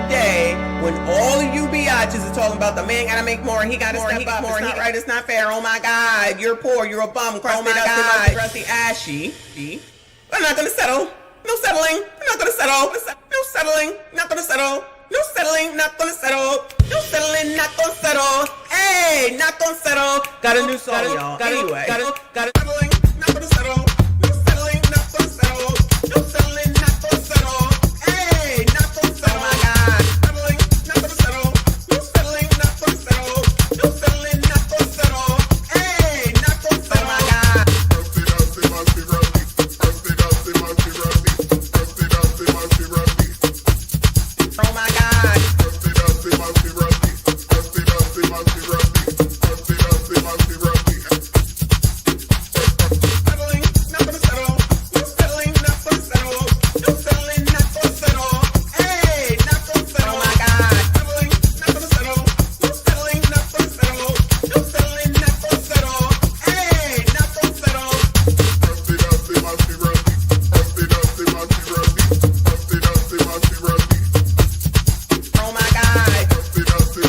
day when all of you biatches are talking about the man gotta make more, he gotta step up, it's not right, it's not fair, oh my God, you're poor, you're a bum, crusty, dusty, ashy. I'm not gonna settle. No settling. I'm not gonna settle. No settling. Not gonna settle. No settling. Not gonna settle. No settling. Not gonna settle. Hey, not gonna settle. Got a new song, y'all. Anyway, got it. Settling. Not gonna settle. No settling. Not gonna settle. No settling. Not gonna settle. Hey, not gonna settle. Oh my God. Settling. Not gonna settle. No settling. Not gonna settle. No settling. Not gonna settle. Hey, not gonna settle. Oh my God. Oh my God. Settling, not gonna settle. No settling, not gonna settle. No settling, not gonna settle. Hey, not gonna settle. Oh my God. Settling, not gonna settle. No settling, not gonna settle. No settling, not gonna settle. Hey, not gonna settle. Oh my God. Settling,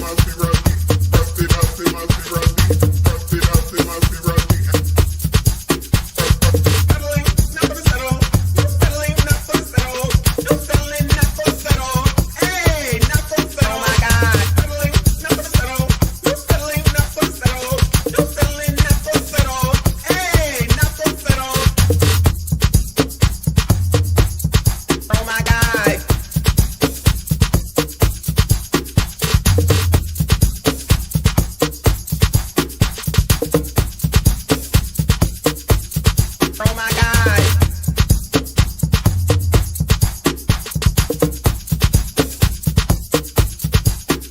not gonna settle. No settling, not gonna settle. No settling, not gonna settle. Hey, not gonna settle. Oh my God. Settling, not gonna settle. No settling, not gonna settle. No settling, not gonna settle. Hey, not gonna settle. Oh my God. Oh my God.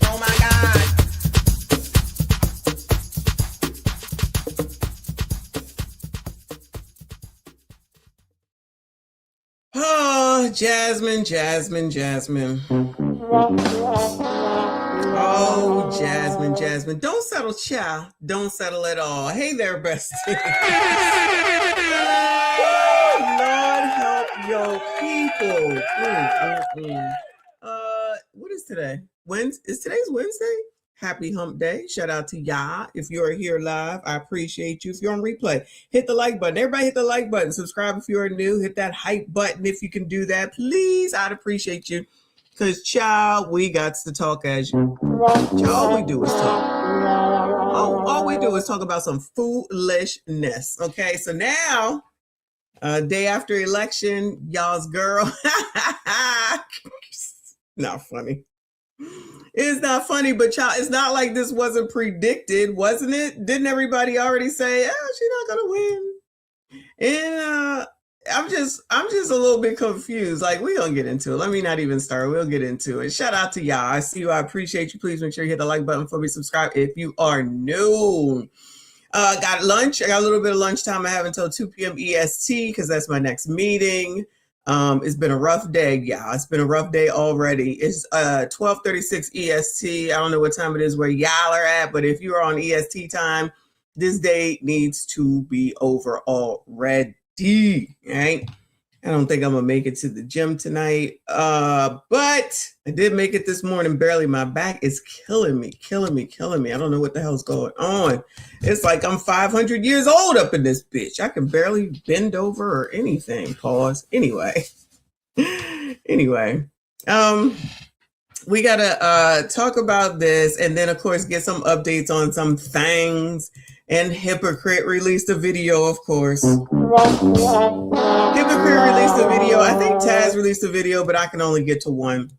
Oh my God. Oh, Jasmine. Oh, Jasmine. Don't settle, child. Don't settle at all. Hey there, bestie. Lord help your people. What is today? Today's Wednesday? Happy hump day. Shout out to y'all. If you're here live, I appreciate you. If you're on replay, hit the like button. Everybody hit the like button. Subscribe if you're new. Hit that hype button if you can do that. Please, I'd appreciate you. Because, child, we got to talk as you. Child, all we do is talk. All we do is talk about some foolishness. Okay, so now, day after election, y'all's girl. Not funny. It's not funny, but y'all, it's not like this wasn't predicted, wasn't it? Didn't everybody already say, oh, she's not gonna win? And I'm just a little bit confused. Like, we gonna get into it. Let me not even start. We'll get into it. Shout out to y'all. I see you. I appreciate you. Please make sure you hit the like button for me. Subscribe if you are new. Got lunch. I got a little bit of lunchtime. I have until 2 p.m. EST because that's my next meeting. It's been a rough day, y'all. It's been a rough day already. It's 12:36 EST. I don't know what time it is where y'all are at, but if you're on EST time, this day needs to be over already. Right? I don't think I'm gonna make it to the gym tonight. But I did make it this morning, barely. My back is killing me. I don't know what the hell's going on. It's like I'm 500 years old up in this bitch. I can barely bend over or anything. Pause. Anyway, we gotta talk about this and then of course get some updates on some things. And Hypocrite released a video, of course. Hypocrite released a video. I think Taz released a video, but I can only get to one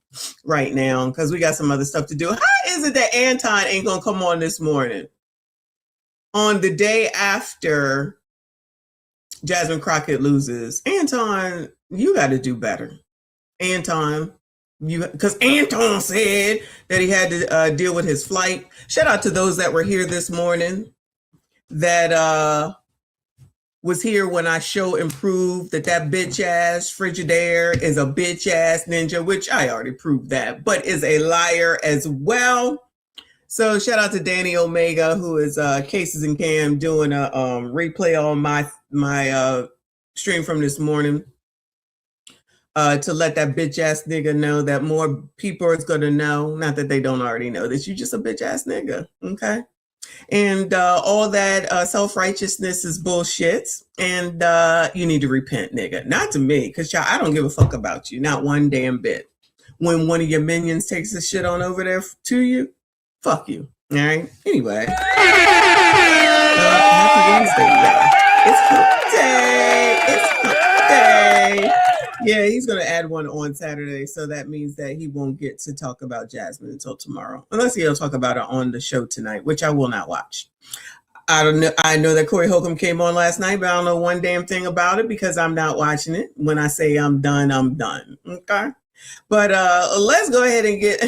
right now because we got some other stuff to do. How is it that Anton ain't gonna come on this morning? On the day after Jasmine Crockett loses. Anton, you got to do better. Anton, because Anton said that he had to deal with his flight. Shout out to those that were here this morning that was here when I show and proved that bitch ass Frigidaire is a bitch ass ninja, which I already proved that, but is a liar as well. So shout out to Danny Omega, who is Cases and Cam doing a replay on my stream from this morning. to let that bitch ass nigga know that more people is going to know. Not that they don't already know this. You just a bitch ass nigga. Okay. And all that self-righteousness is bullshit. And you need to repent, nigga. Not to me, because y'all, I don't give a fuck about you. Not one damn bit. When one of your minions takes the shit on over there to you, fuck you. All right? Anyway. Happy Wednesday, y'all. It's hump day. It's hump day. Yeah, he's going to add one on Saturday. So that means that he won't get to talk about Jasmine until tomorrow. Unless he'll talk about it on the show tonight, which I will not watch. I don't know. I know that Corey Holcomb came on last night, but I don't know one damn thing about it because I'm not watching it. When I say I'm done, I'm done. Okay? But let's go ahead and get...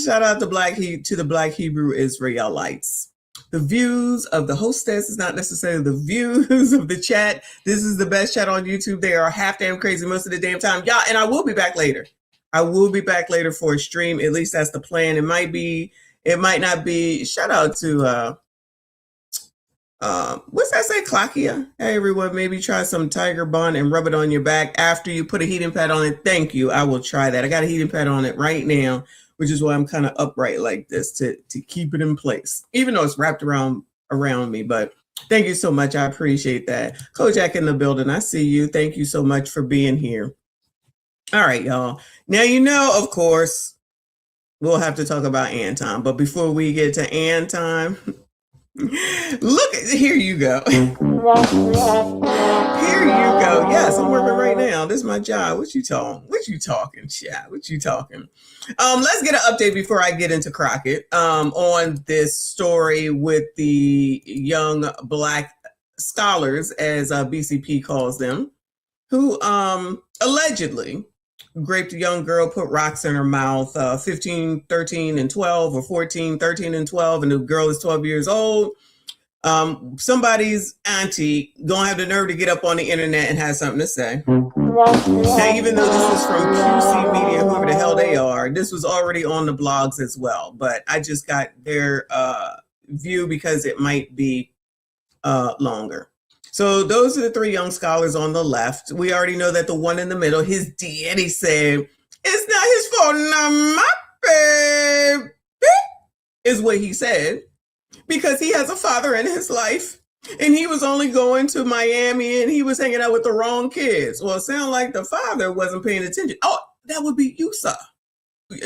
shout out to the Black Hebrew Israelites. The views of the hostess is not necessarily the views of the chat. This is the best chat on YouTube. They are half damn crazy most of the damn time. Yeah, and I will be back later. I will be back later for a stream. At least that's the plan. It might not be. Shout out to what's that say? Clakia. Hey everyone, maybe try some Tiger Balm and rub it on your back after you put a heating pad on it. Thank you. I will try that. I got a heating pad on it right now, which is why I'm kind of upright like this to keep it in place, even though it's wrapped around me. But thank you so much. I appreciate that. Kojak in the building. I see you. Thank you so much for being here. All right, y'all. Now, of course, we'll have to talk about Anton. But before we get to Anton, look, here you go. Here you go. Yes, I'm working right now. This is my job. What you talking, chat? What you talking? Let's get an update before I get into Crockett on this story with the young Black scholars, as BCP calls them, who allegedly raped a young girl, put rocks in her mouth, 15, 13, and 12, or 14, 13, and 12, and the girl is 12 years old. Somebody's auntie gonna have the nerve to get up on the internet and have something to say. Now, even though this is from QC Media, whoever the hell they are, this was already on the blogs as well. But I just got their view because it might be longer. So those are the three young scholars on the left. We already know that the one in the middle, his daddy said, "It's not his fault, not my baby," is what he said, because he has a father in his life and he was only going to Miami and he was hanging out with the wrong kids. Well, it sounded like the father wasn't paying attention. Oh, that would be you, sir.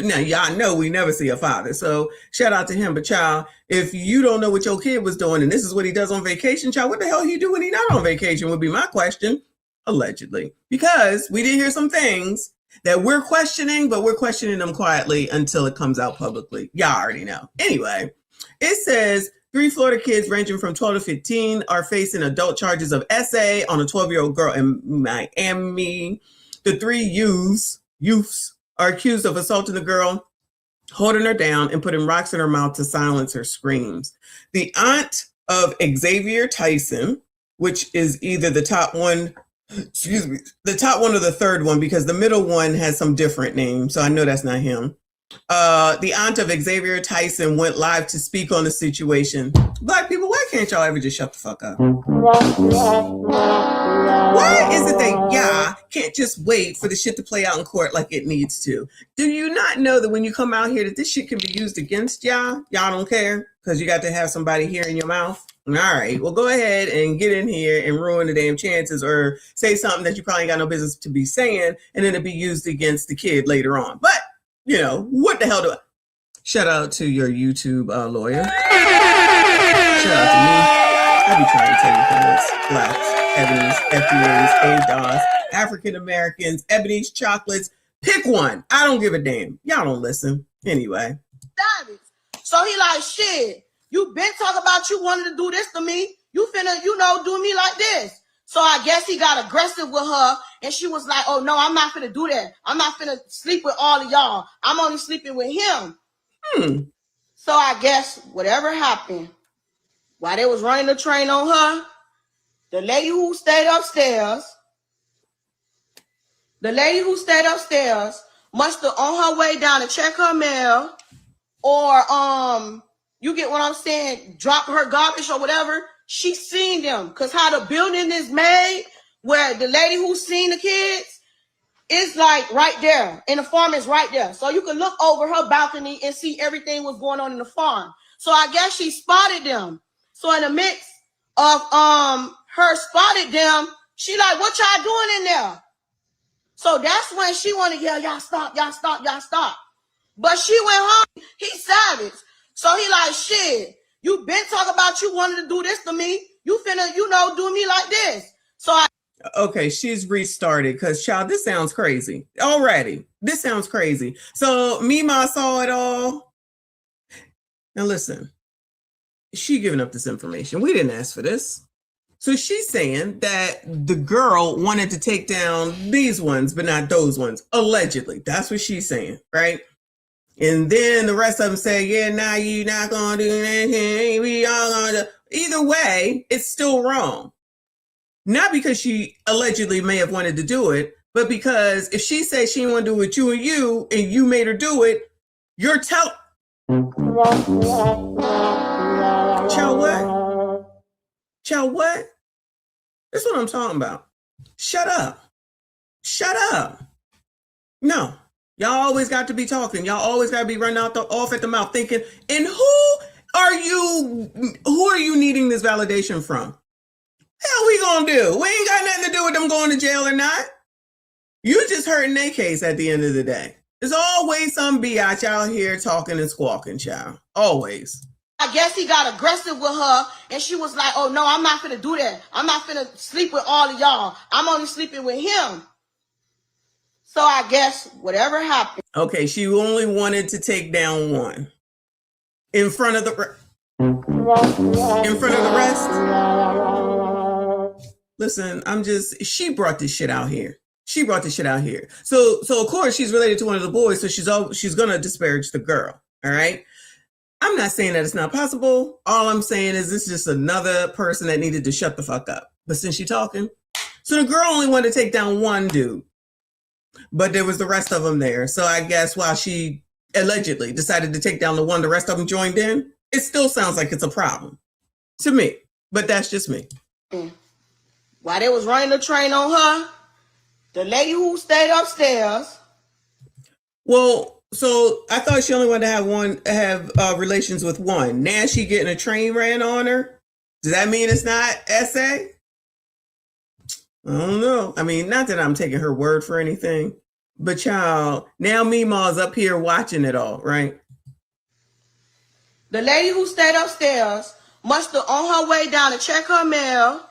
Now, y'all know we never see a father, so shout out to him. But child, if you don't know what your kid was doing and this is what he does on vacation, child, what the hell he do when he not on vacation would be my question. Allegedly. Because we did hear some things that we're questioning, but we're questioning them quietly until it comes out publicly. Y'all already know. Anyway, it says 3 Florida kids ranging from 12 to 15 are facing adult charges of SA on a 12-year-old girl in Miami. The 3 youths are accused of assaulting the girl, holding her down, and putting rocks in her mouth to silence her screams. The aunt of Xavier Tyson, which is either the top one or the third one, because the middle one has some different name, so I know that's not him. The aunt of Xavier Tyson went live to speak on the situation. Black people, why can't y'all ever just shut the fuck up? Why is it that y'all can't just wait for the shit to play out in court like it needs to? Do you not know that when you come out here that this shit can be used against y'all? Y'all don't care because you got to have somebody here in your mouth? All right, well, go ahead and get in here and ruin the damn chances, or say something that you probably got no business to be saying, and then it'll be used against the kid later on. But what the hell do I... Shout out to your YouTube lawyer. Shout out to me. I be trying to tell you things. Blacks, Ebony's, FBAs, ADOS, African Americans, Ebony's chocolates. Pick one. I don't give a damn. Y'all don't listen. Anyway. So he like, shit, you been talking about you wanted to do this to me. You finna, do me like this. So I guess he got aggressive with her, and she was like, oh, no, I'm not finna do that. I'm not finna sleep with all of y'all. I'm only sleeping with him. So I guess whatever happened, while they was running the train on her, the lady who stayed upstairs must have, on her way down to check her mail, or, you get what I'm saying, drop her garbage or whatever, she seen them. Because how the building is made, where the lady who's seen the kids is like right there, and the farm is right there. So you can look over her balcony and see everything was going on in the farm. So I guess she spotted them. So in the midst of her spotted them, she like, what y'all doing in there? So that's when she wanted to yell, y'all stop, y'all stop, y'all stop. But she went home. He savage. So he like, shit, you been talking about you wanted to do this to me. You finna, do me like this. So okay, she's restarted because, child, this sounds crazy already. This sounds crazy. So Mima saw it all. Now listen, she giving up this information. We didn't ask for this. So she's saying that the girl wanted to take down these ones, but not those ones. Allegedly. That's what she's saying, right? And then the rest of them say, yeah, nah, you not going to do anything. We all going to. Either way, it's still wrong. Not because she allegedly may have wanted to do it, but because if she said she didn't want to do it with you and you made her do it, you're telling. Child what? Child what? That's what I'm talking about. Shut up. Shut up. No. Y'all always got to be talking. Y'all always got to be running off at the mouth thinking, and who are you needing this validation from? Hell we gonna do? We ain't got nothing to do with them going to jail or not. You just hurting their case at the end of the day. There's always some biatch out here talking and squawking, child. Always. I guess he got aggressive with her, and she was like, oh, no, I'm not finna do that. I'm not finna sleep with all of y'all. I'm only sleeping with him. So I guess whatever happened. Okay, she only wanted to take down one. In front of the rest. Listen, she brought this shit out here. She brought this shit out here. So of course she's related to one of the boys, so she's gonna disparage the girl. All right. I'm not saying that it's not possible. All I'm saying is this is just another person that needed to shut the fuck up. But since she's talking, so the girl only wanted to take down one dude, but there was the rest of them there. So I guess while she allegedly decided to take down the one, the rest of them joined in. It still sounds like it's a problem to me, but that's just me. While they was running the train on her, the lady who stayed upstairs. Well, so I thought she only wanted to have relations with one. Now she getting a train ran on her. Does that mean it's not SA? I don't know. I mean, not that I'm taking her word for anything, but child, now Mima's up here watching it all, right? The lady who stayed upstairs must have on her way down to check her mail,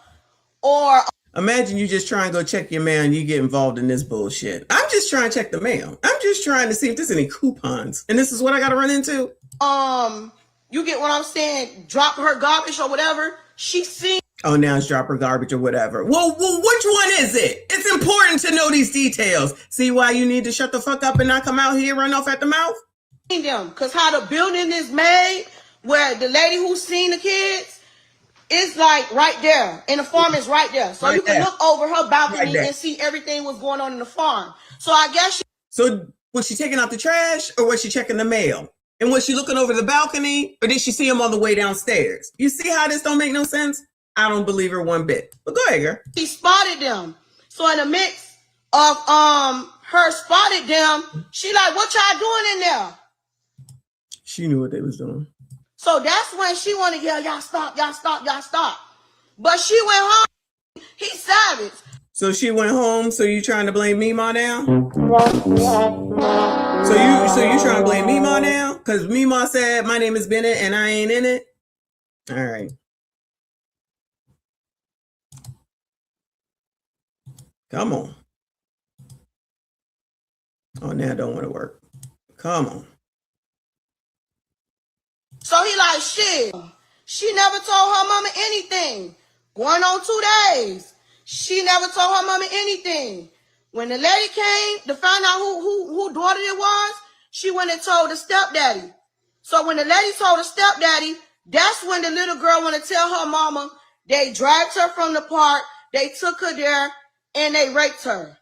or imagine you just try and go check your mail and you get involved in this bullshit. I'm just trying to check the mail. I'm just trying to see if there's any coupons. And this is what I got to run into. You get what I'm saying? Drop her garbage or whatever. She seen. Oh, now it's drop her garbage or whatever. Well, which one is it? It's important to know these details. See why you need to shut the fuck up and not come out here run off at the mouth? Them, because how the building is made, where the lady who's seen the kids is like right there, and the farm is right there. So right you can there. Look over her balcony right and see everything was going on in the farm. So I guess So was she taking out the trash or was she checking the mail? And was she looking over the balcony or did she see him on the way downstairs? You see how this don't make no sense? I don't believe her one bit. But go ahead, girl. She spotted them. So in the midst of her spotted them, she like, what y'all doing in there? She knew what they was doing. So that's when she wanted to yell, y'all stop, y'all stop, y'all stop. But she went home. He's savage. So she went home. So you trying to blame Mima now? So you trying to blame Mima now? Because Mima said my name is Bennett and I ain't in it. All right. Come on. Oh, now it don't want to work. Come on. So he like, shit, she never told her mama anything. Going on 2 days. She never told her mama anything. When the lady came to find out who daughter it was, she went and told the stepdaddy. So when the lady told the stepdaddy, that's when the little girl want to tell her mama they dragged her from the park, they took her there, and they raped her.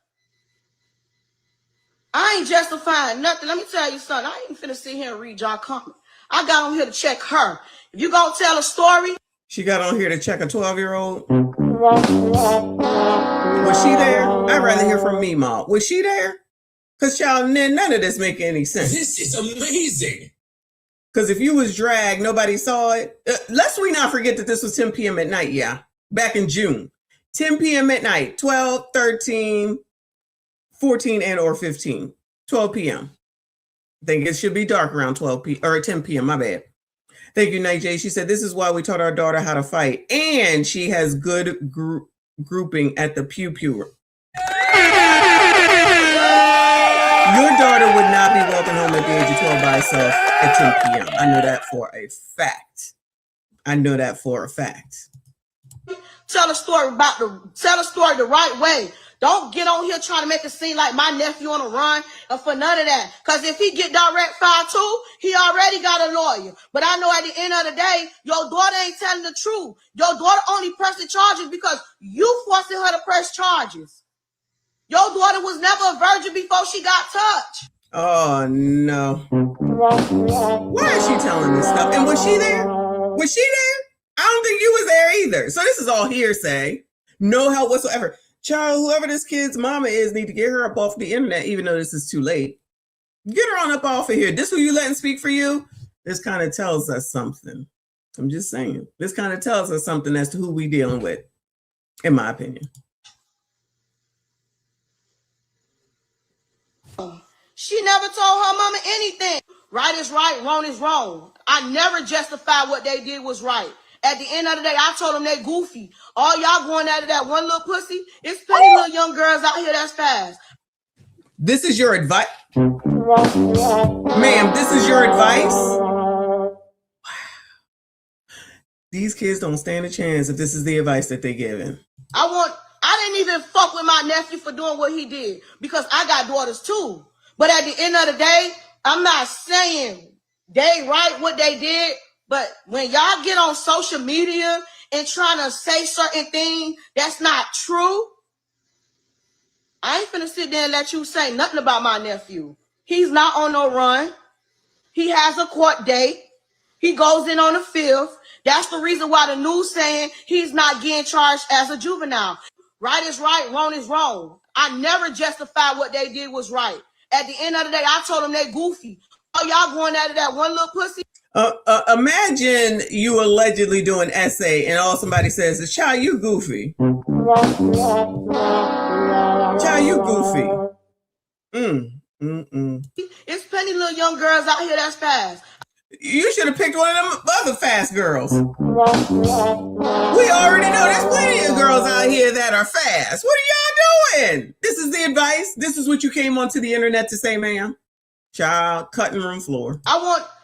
I ain't justifying nothing. Let me tell you something. I ain't finna sit here and read y'all comments. I got on here to check her. If you gonna tell a story. She got on here to check a 12-year-old. Was she there? I'd rather hear from Mima. Was she there? Because y'all, none of this make any sense. This is amazing. Because if you was dragged, nobody saw it. Lest we not forget that this was 10 p.m. at night, yeah. Back in June. 10 p.m. at night. 12, 13, 14, and or 15. 12 p.m. I think it should be dark around 12 p.m. or 10 p.m. My bad. Thank you, Night J. She said, this is why we taught our daughter how to fight. And she has good grouping at the pew pew. Your daughter would not be walking home at the age of 12 by herself at 10 p.m. I know that for a fact. I know that for a fact. Tell a story the right way. Don't get on here trying to make it seem like my nephew on a run or for none of that. Because if he get direct 5-2, he already got a lawyer. But I know at the end of the day, your daughter ain't telling the truth. Your daughter only pressed the charges because you forcing her to press charges. Your daughter was never a virgin before she got touched. Oh, no. Why is she telling this stuff? And was she there? Was she there? I don't think you was there either. So this is all hearsay. No help whatsoever. Child, whoever this kid's mama is, need to get her up off the internet, even though this is too late. Get her on up off of here. This who you letting speak for you? This kind of tells us something. I'm just saying. This kind of tells us something as to who we dealing with, in my opinion. She never told her mama anything. Right is right, wrong is wrong. I never justified what they did was right. At the end of the day, I told them they goofy. All y'all going out of that one little pussy, it's plenty little young girls out here that's fast. This is your advice? Ma'am, this is your advice? These kids don't stand a chance if this is the advice that they're giving. I didn't even fuck with my nephew for doing what he did because I got daughters too. But at the end of the day, I'm not saying they right what they did. But when y'all get on social media and trying to say certain things that's not true, I ain't finna sit there and let you say nothing about my nephew. He's not on no run. He has a court date. He goes in on the 5th. That's the reason why the news saying he's not getting charged as a juvenile. Right is right, wrong is wrong. I never justified what they did was right. At the end of the day, I told them they goofy. All y'all going out of that one little pussy. Imagine you allegedly do an essay and all somebody says is, child, you goofy. Child, you goofy. It's plenty little young girls out here that's fast. You should have picked one of them other fast girls. We already know there's plenty of girls out here that are fast. What are y'all doing? This is the advice. This is what you came onto the internet to say, ma'am. Child, cutting room floor.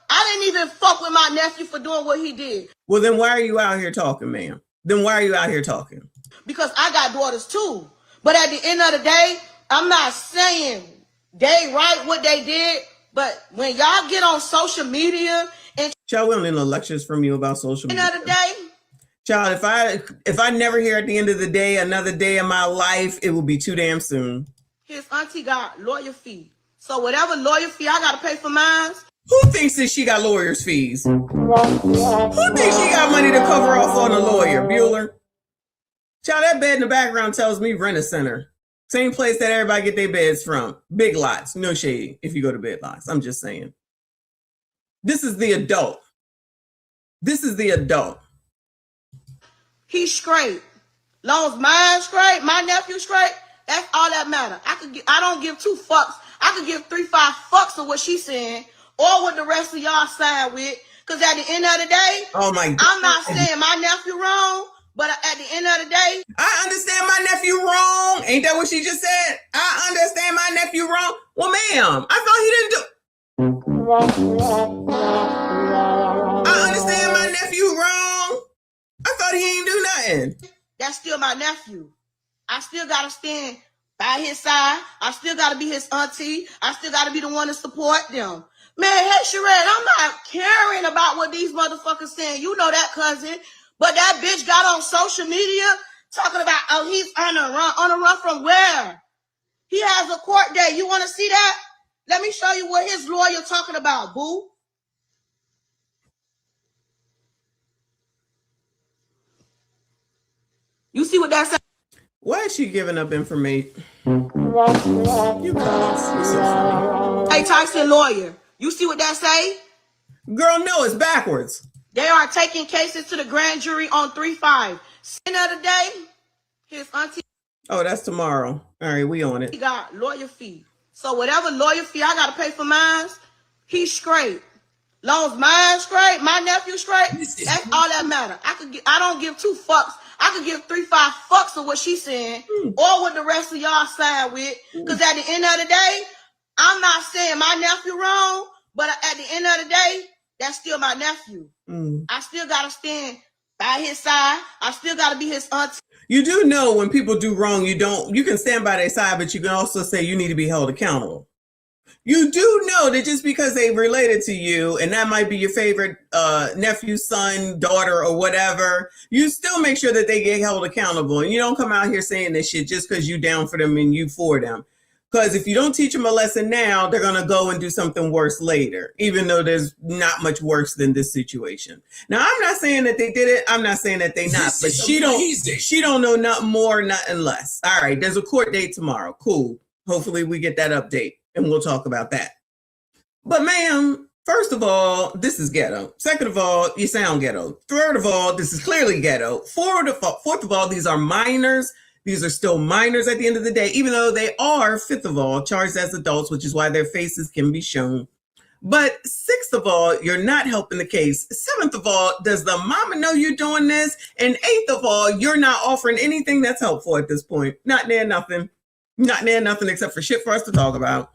I didn't even fuck with my nephew for doing what he did. Well, then why are you out here talking, ma'am? Then why are you out here talking? Because I got daughters too. But at the end of the day, I'm not saying they right what they did. But when y'all get on social media and child, we don't need no lectures from you about social media. At the end of the day, child, if I never hear at the end of the day another day of my life, it will be too damn soon. His auntie got lawyer fee. So whatever lawyer fee I gotta pay for mine. Who thinks that she got lawyer's fees? Who thinks she got money to cover off on a lawyer? Bueller? Child, that bed in the background tells me Rent-A-Center. Same place that everybody get their beds from. Big Lots. No shade if you go to Big Lots. I'm just saying. This is the adult. This is the adult. He's straight. Long as mine's straight, my nephew's straight, that's all that matter. I don't give 2 fucks. I could give 3-5 fucks of what she's saying or what the rest of y'all side with. Because at the end of the day, oh my God, I'm not saying my nephew wrong, but at the end of the day, I understand my nephew wrong. Ain't that what she just said? I understand my nephew wrong. Well, ma'am, I thought he didn't do. I understand my nephew wrong. I thought he ain't do nothing. That's still my nephew. I still gotta stand by his side. I still gotta be his auntie. I still gotta be the one to support them. Man, hey, Sherette, I'm not caring about what these motherfuckers saying. You know that, cousin. But that bitch got on social media talking about, oh, he's on a run. On a run from where? He has a court date. You want to see that? Let me show you what his lawyer talking about, boo. You see what that says? Why is she giving up information? You guys, you're so funny. Hey, Tyson lawyer, you see what that say? Girl, no, it's backwards. They are taking cases to the grand jury on 3-5. End of the day, his auntie. Oh, that's tomorrow. All right, we on it. He got lawyer fee. So whatever lawyer fee I got to pay for mine, he's straight. Long as mine's straight, my nephew straight, that's all that matter. I don't give 2 fucks. I could give 3-5 fucks of what she's saying or what the rest of y'all side with. Because at the end of the day, I'm not saying my nephew wrong, but at the end of the day, that's still my nephew. I still got to stand by his side. I still got to be his auntie. You do know when people do wrong, you can stand by their side, but you can also say you need to be held accountable. You do know that just because they related to you, and that might be your favorite nephew, son, daughter, or whatever, you still make sure that they get held accountable. And you don't come out here saying this shit just because you down for them and you for them. Because if you don't teach them a lesson now, they're going to go and do something worse later, even though there's not much worse than this situation. Now, I'm not saying that they did it. I'm not saying that they not, but she don't know nothing more, nothing less. All right, there's a court date tomorrow. Cool. Hopefully we get that update and we'll talk about that. But ma'am, first of all, this is ghetto. Second of all, you sound ghetto. Third of all, this is clearly ghetto. Fourth of all, these are minors. These are still minors at the end of the day, even though they are, fifth of all, charged as adults, which is why their faces can be shown. But sixth of all, you're not helping the case. Seventh of all, does the mama know you're doing this? And eighth of all, you're not offering anything that's helpful at this point. Not near nothing. Not near nothing except for shit for us to talk about.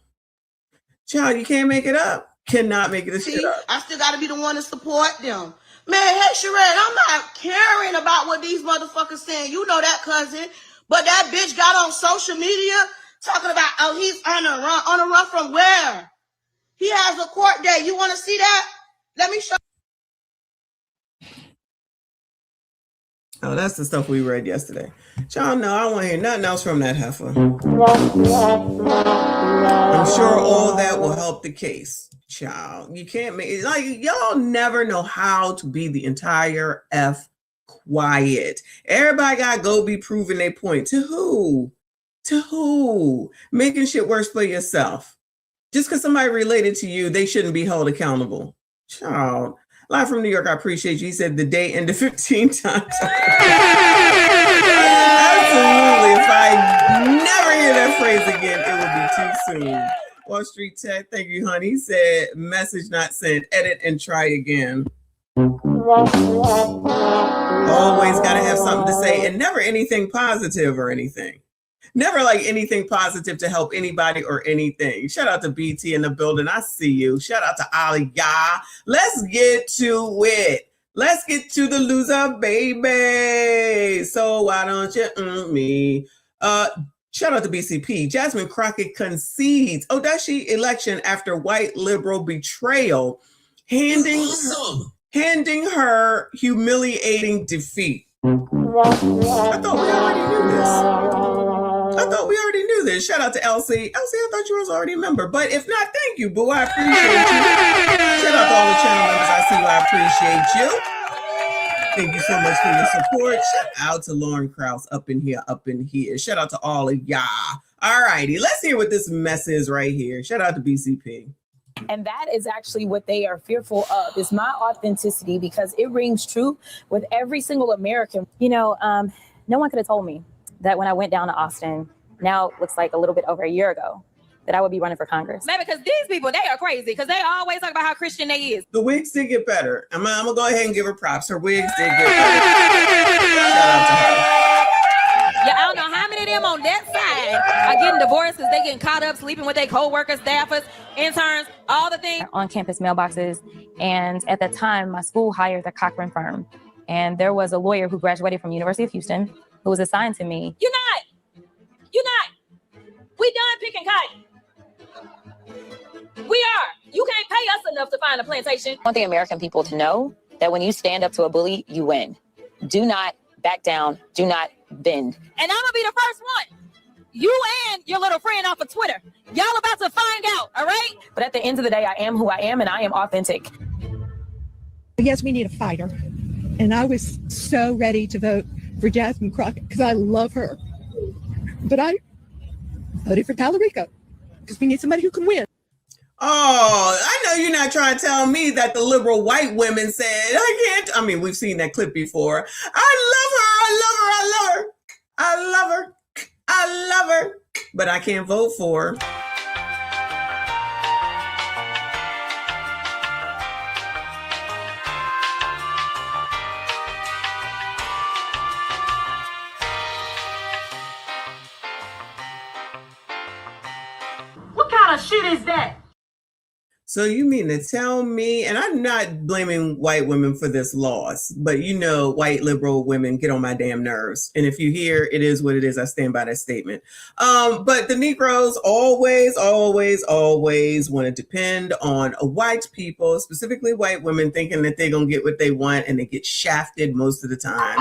Child, you can't make it up. Cannot make it a shit up. I still got to be the one to support them. Man, hey, Sherette, I'm not caring about what these motherfuckers saying. You know that, cousin. But that bitch got on social media talking about, oh, he's on a run. On a run from where? He has a court date. You want to see that? Let me show you. Oh, that's the stuff we read yesterday. Y'all know I don't want to hear nothing else from that heifer. I'm sure all that will help the case. Child, you can't make it like y'all never know how to be the entire F quiet. Everybody gotta go be proving their point. To who? To who? Making shit worse for yourself. Just because somebody related to you, they shouldn't be held accountable. Child. Live from New York, I appreciate you. He said the day ended 15 times. Absolutely. If I never hear that phrase again, it will be too soon. Wall Street Tech, thank you, honey. He said, message not sent, edit and try again. Always got to have something to say, and never anything positive or anything. Never like anything positive to help anybody or anything. Shout out to BT in the building. I see you. Shout out to Ali. Let's get to it. Let's get to the loser, baby. So why don't you me? Shout out to BCP. Jasmine Crockett concedes. Oh, does she? Election after white liberal betrayal, handing her humiliating defeat. I thought we already knew this. Shout out to Elsie. Elsie, I thought you was already a member. But if not, thank you, boo. I appreciate you. Shout out to all the channel members. I see you. I appreciate you. Thank you so much for your support. Shout out to Lauren Krause up in here. Shout out to all of y'all. All righty. Let's hear what this mess is right here. Shout out to BCP. And that is actually what they are fearful of, is my authenticity, because it rings true with every single American. You know, no one could have told me that when I went down to Austin, now it looks like a little bit over a year ago, that I would be running for Congress. Man, because these people, they are crazy, because they always talk about how Christian they is. The wigs did get better. I'm going to go ahead and give her props. Her wigs did get better. Shout out to her. Yeah, I don't know how many of them on that side are getting divorces. They getting caught up sleeping with their co-workers, staffers, interns, all the things. On-campus mailboxes. And at that time, my school hired the Cochran firm. And there was a lawyer who graduated from University of Houston who was assigned to me. You're not. We done picking cotton. We are. You can't pay us enough to find a plantation. I want the American people to know that when you stand up to a bully, you win. Do not back down. Do not bend. And I'm going to be the first one. You and your little friend off of Twitter. Y'all about to find out, all right? But at the end of the day, I am who I am, and I am authentic. Yes, we need a fighter. And I was so ready to vote for Jasmine Crockett because I love her. But I voted for Tallarico because we need somebody who can win. Oh, I know you're not trying to tell me that the liberal white women said, I can't. I mean, we've seen that clip before. I love her. I love her. I love her. But I can't vote for her. What kind of shit is that? So you mean to tell me, and I'm not blaming white women for this loss, but you know, white liberal women get on my damn nerves. And if you hear it is what it is, I stand by that statement. But the Negroes always want to depend on white people, specifically white women, thinking that they're going to get what they want, and they get shafted most of the time.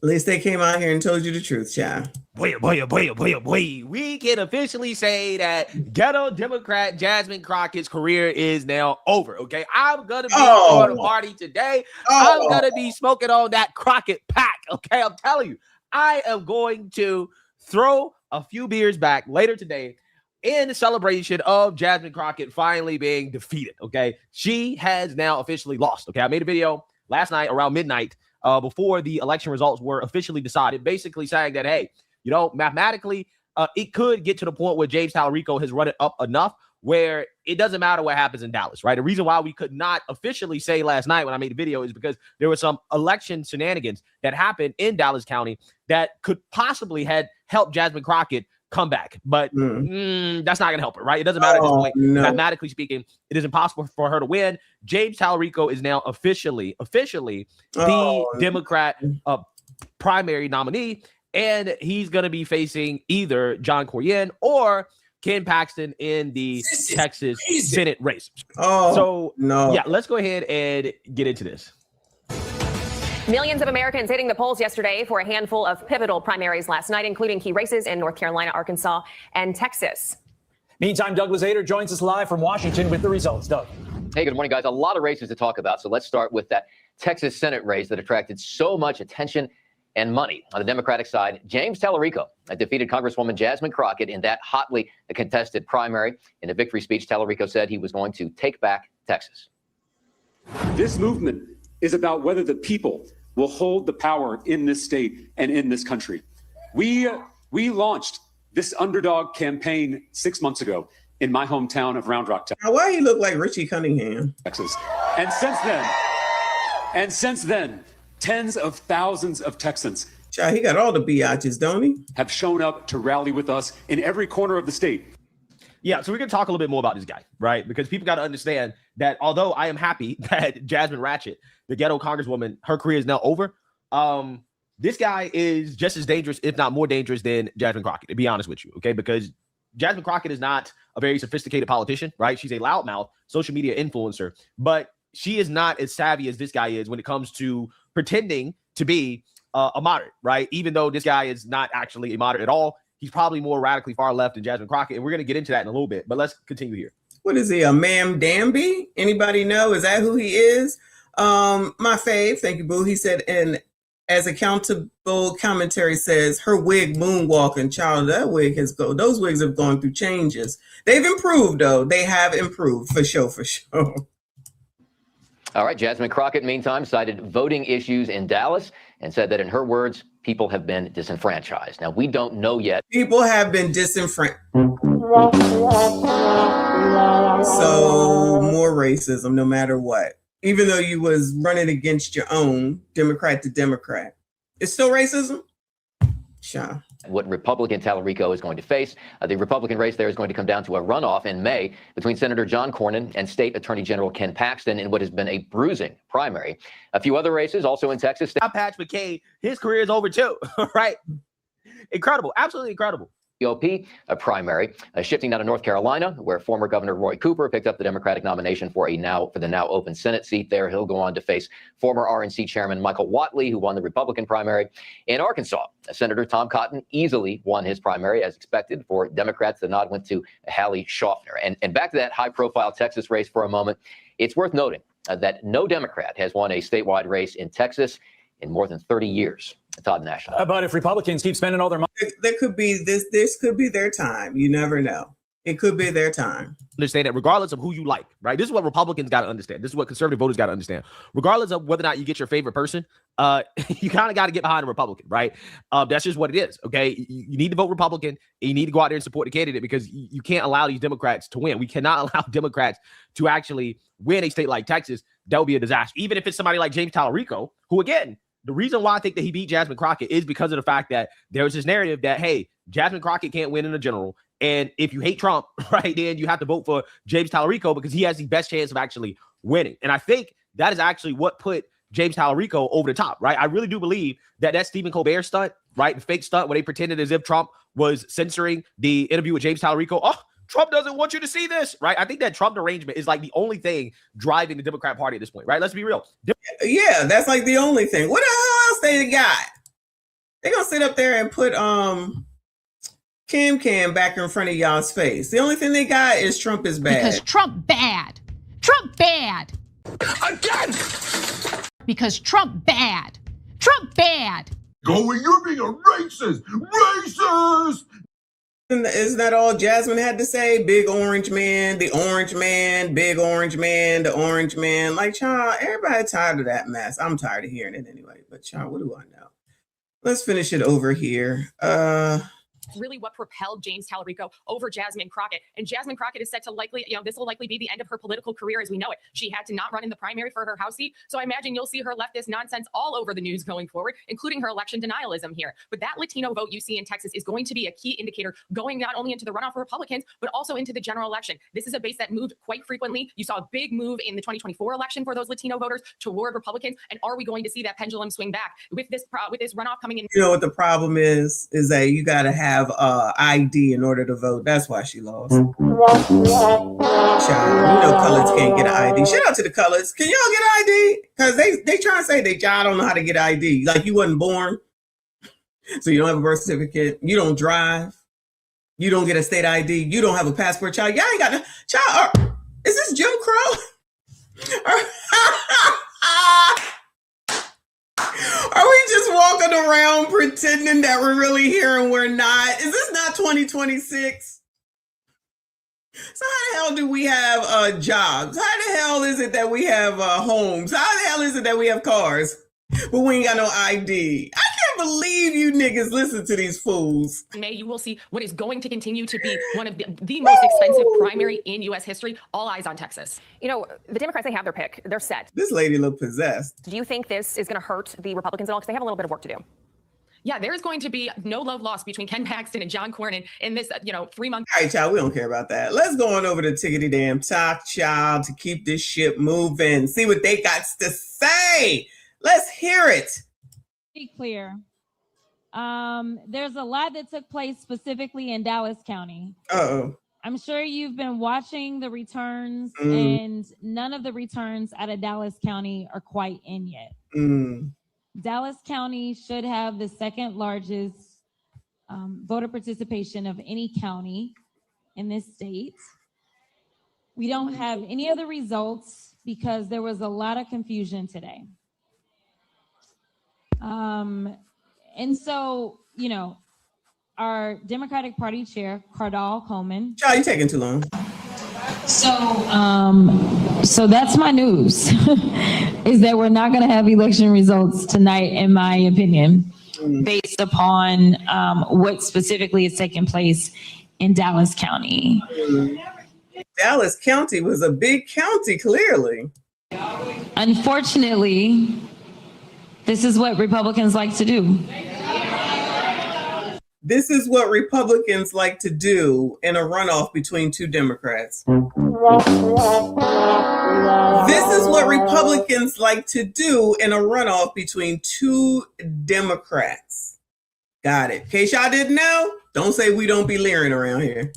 At least they came out here and told you the truth, child. Boy. We can officially say that ghetto Democrat Jasmine Crockett's career is now over, okay? I'm going to be throwing a party today. I'm going to be smoking on that Crockett pack, okay? I'm telling you, I am going to throw a few beers back later today in celebration of Jasmine Crockett finally being defeated, okay? She has now officially lost, okay? I made a video last night around midnight before the election results were officially decided, basically saying that, hey, you know, mathematically, it could get to the point where James Tallarico has run it up enough where it doesn't matter what happens in Dallas, right? The reason why we could not officially say last night when I made the video is because there were some election shenanigans that happened in Dallas County that could possibly had helped Jasmine Crockett come back, but that's not going to help her, right? It doesn't matter at this point. No. Mathematically speaking, it is impossible for her to win. James Tallarico is now officially the Democrat primary nominee, and he's going to be facing either John Cornyn or Ken Paxton in the Texas Senate race. Yeah, let's go ahead and get into this. Millions of Americans hitting the polls yesterday for a handful of pivotal primaries last night, including key races in North Carolina, Arkansas, and Texas. Meantime, Douglas Ader joins us live from Washington with the results. Doug. Hey, good morning, guys. A lot of races to talk about. So let's start with that Texas Senate race that attracted so much attention and money. On the Democratic side, James Tallarico defeated Congresswoman Jasmine Crockett in that hotly contested primary. In a victory speech, Tallarico said he was going to take back Texas. This movement is about whether the people will hold the power in this state and in this country. We launched this underdog campaign 6 months ago in my hometown of Round Rock, Texas. Now, why he look like Richie Cunningham? Texas. And since then, tens of thousands of Texans Child, he got all the biatches, don't he? Have shown up to rally with us in every corner of the state. Yeah, so we're going to talk a little bit more about this guy, right? Because people got to understand that although I am happy that Jasmine Ratchet, the ghetto congresswoman, her career is now over, this guy is just as dangerous, if not more dangerous than Jasmine Crockett, to be honest with you, okay? Because Jasmine Crockett is not a very sophisticated politician, right? She's a loudmouth social media influencer, but she is not as savvy as this guy is when it comes to pretending to be a moderate, right? Even though this guy is not actually a moderate at all, he's probably more radically far left than Jasmine Crockett, and we're going to get into that in a little bit, but let's continue here. What is he, a Ma'am Danby? Anybody know? Is that who he is? My fave, thank you, boo. He said, and as accountable commentary says, her wig moonwalking, child, that wig those wigs have gone through changes. They've improved, though. They have improved, for sure. All right, Jasmine Crockett, meantime, cited voting issues in Dallas and said that, in her words, people have been disenfranchised. Now, we don't know yet. People have been disenfranchised. So more racism, no matter what. Even though you was running against your own Democrat to Democrat. It's still racism? Sure. What Republican Tallarico is going to face. The Republican race there is going to come down to a runoff in May between Senator John Cornyn and State Attorney General Ken Paxton in what has been a bruising primary. A few other races also in Texas. Patch McCain, his career is over too, right? Incredible, absolutely incredible. GOP, a primary, shifting down to North Carolina, where former Governor Roy Cooper picked up the Democratic nomination for the now open Senate seat there. He'll go on to face former RNC Chairman Michael Whatley, who won the Republican primary. In Arkansas, Senator Tom Cotton easily won his primary, as expected. For Democrats, the nod went to Hallie Schaffner. And back to that high-profile Texas race for a moment. It's worth noting that no Democrat has won a statewide race in Texas in more than 30 years. Todd National. But if Republicans keep spending all their money, there could be this could be their time. You never know. It could be their time. Understand that regardless of who you like, right? This is what Republicans got to understand. This is what conservative voters got to understand. Regardless of whether or not you get your favorite person, you kind of got to get behind a Republican, right? That's just what it is, okay? You need to vote Republican, and you need to go out there and support the candidate because you can't allow these Democrats to win. We cannot allow Democrats to actually win a state like Texas. That would be a disaster. Even if it's somebody like James Tallarico, who, again, the reason why I think that he beat Jasmine Crockett is because of the fact that there's this narrative that, hey, Jasmine Crockett can't win in a general. And if you hate Trump, right, then you have to vote for James Tallarico because he has the best chance of actually winning. And I think that is actually what put James Tallarico over the top, right? I really do believe that Stephen Colbert stunt, right, the fake stunt where they pretended as if Trump was censoring the interview with James Tallarico. Oh, Trump doesn't want you to see this, right? I think that Trump derangement is like the only thing driving the Democrat Party at this point, right? Let's be real. Yeah, that's like the only thing. What the hell else they got? They're going to sit up there and put Cam back in front of y'all's face. The only thing they got is Trump is bad. Because Trump bad. Trump bad. Again! Because Trump bad. Trump bad. Going, you're being a racist! Racist! Isn't that all Jasmine had to say? Big orange man, the orange man, big orange man, the orange man. Like, child, everybody tired of that mess. I'm tired of hearing it anyway. But, child, what do I know? Let's finish it over here. Really what propelled James Tallarico over Jasmine Crockett. And Jasmine Crockett is set to likely, this will likely be the end of her political career as we know it. She had to not run in the primary for her House seat. So I imagine you'll see her leftist nonsense all over the news going forward, including her election denialism here. But that Latino vote you see in Texas is going to be a key indicator going not only into the runoff for Republicans, but also into the general election. This is a base that moved quite frequently. You saw a big move in the 2024 election for those Latino voters toward Republicans. And are we going to see that pendulum swing back with this runoff coming in? You know what the problem is that you got to have ID in order to vote. That's why she lost. Child, coloreds can't get an ID. Shout out to the coloreds. Can y'all get ID? Because they trying to say they child don't know how to get ID. Like you wasn't born, so you don't have a birth certificate. You don't drive. You don't get a state ID. You don't have a passport. Child, y'all ain't got no child. Is this Jim Crow? Are we just walking around pretending that we're really here and we're not? Is this not 2026? So how the hell do we have jobs? How the hell is it that we have homes? How the hell is it that we have cars, but we ain't got no ID? I can't believe you niggas listen to these fools. In May, you will see what is going to continue to be one of the most expensive primary in U.S. history. All eyes on Texas. The Democrats, they have their pick. They're set. This lady looked possessed. Do you think this is going to hurt the Republicans at all? Because they have a little bit of work to do. Yeah, there's going to be no love lost between Ken Paxton and John Cornyn in this, 3 months. All right, child, we don't care about that. Let's go on over to Tickety Damn Talk, child, to keep this shit moving. See what they got to say. Let's hear it. Be clear. There's a lot that took place specifically in Dallas County. Uh-oh. I'm sure you've been watching the returns, and none of the returns out of Dallas County are quite in yet. Dallas County should have the second largest voter participation of any county in this state. We don't have any of the results because there was a lot of confusion today. And so, our Democratic Party chair, Cardall Coleman. Child, you taking too long. So that's my news, is that we're not going to have election results tonight, in my opinion, based upon what specifically is taking place in Dallas County. Dallas County was a big county, clearly. Unfortunately, this is what Republicans like to do. This is what Republicans like to do in a runoff between two Democrats. This is what Republicans like to do in a runoff between two Democrats. Got it. In case y'all didn't know, don't say we don't be leering around here.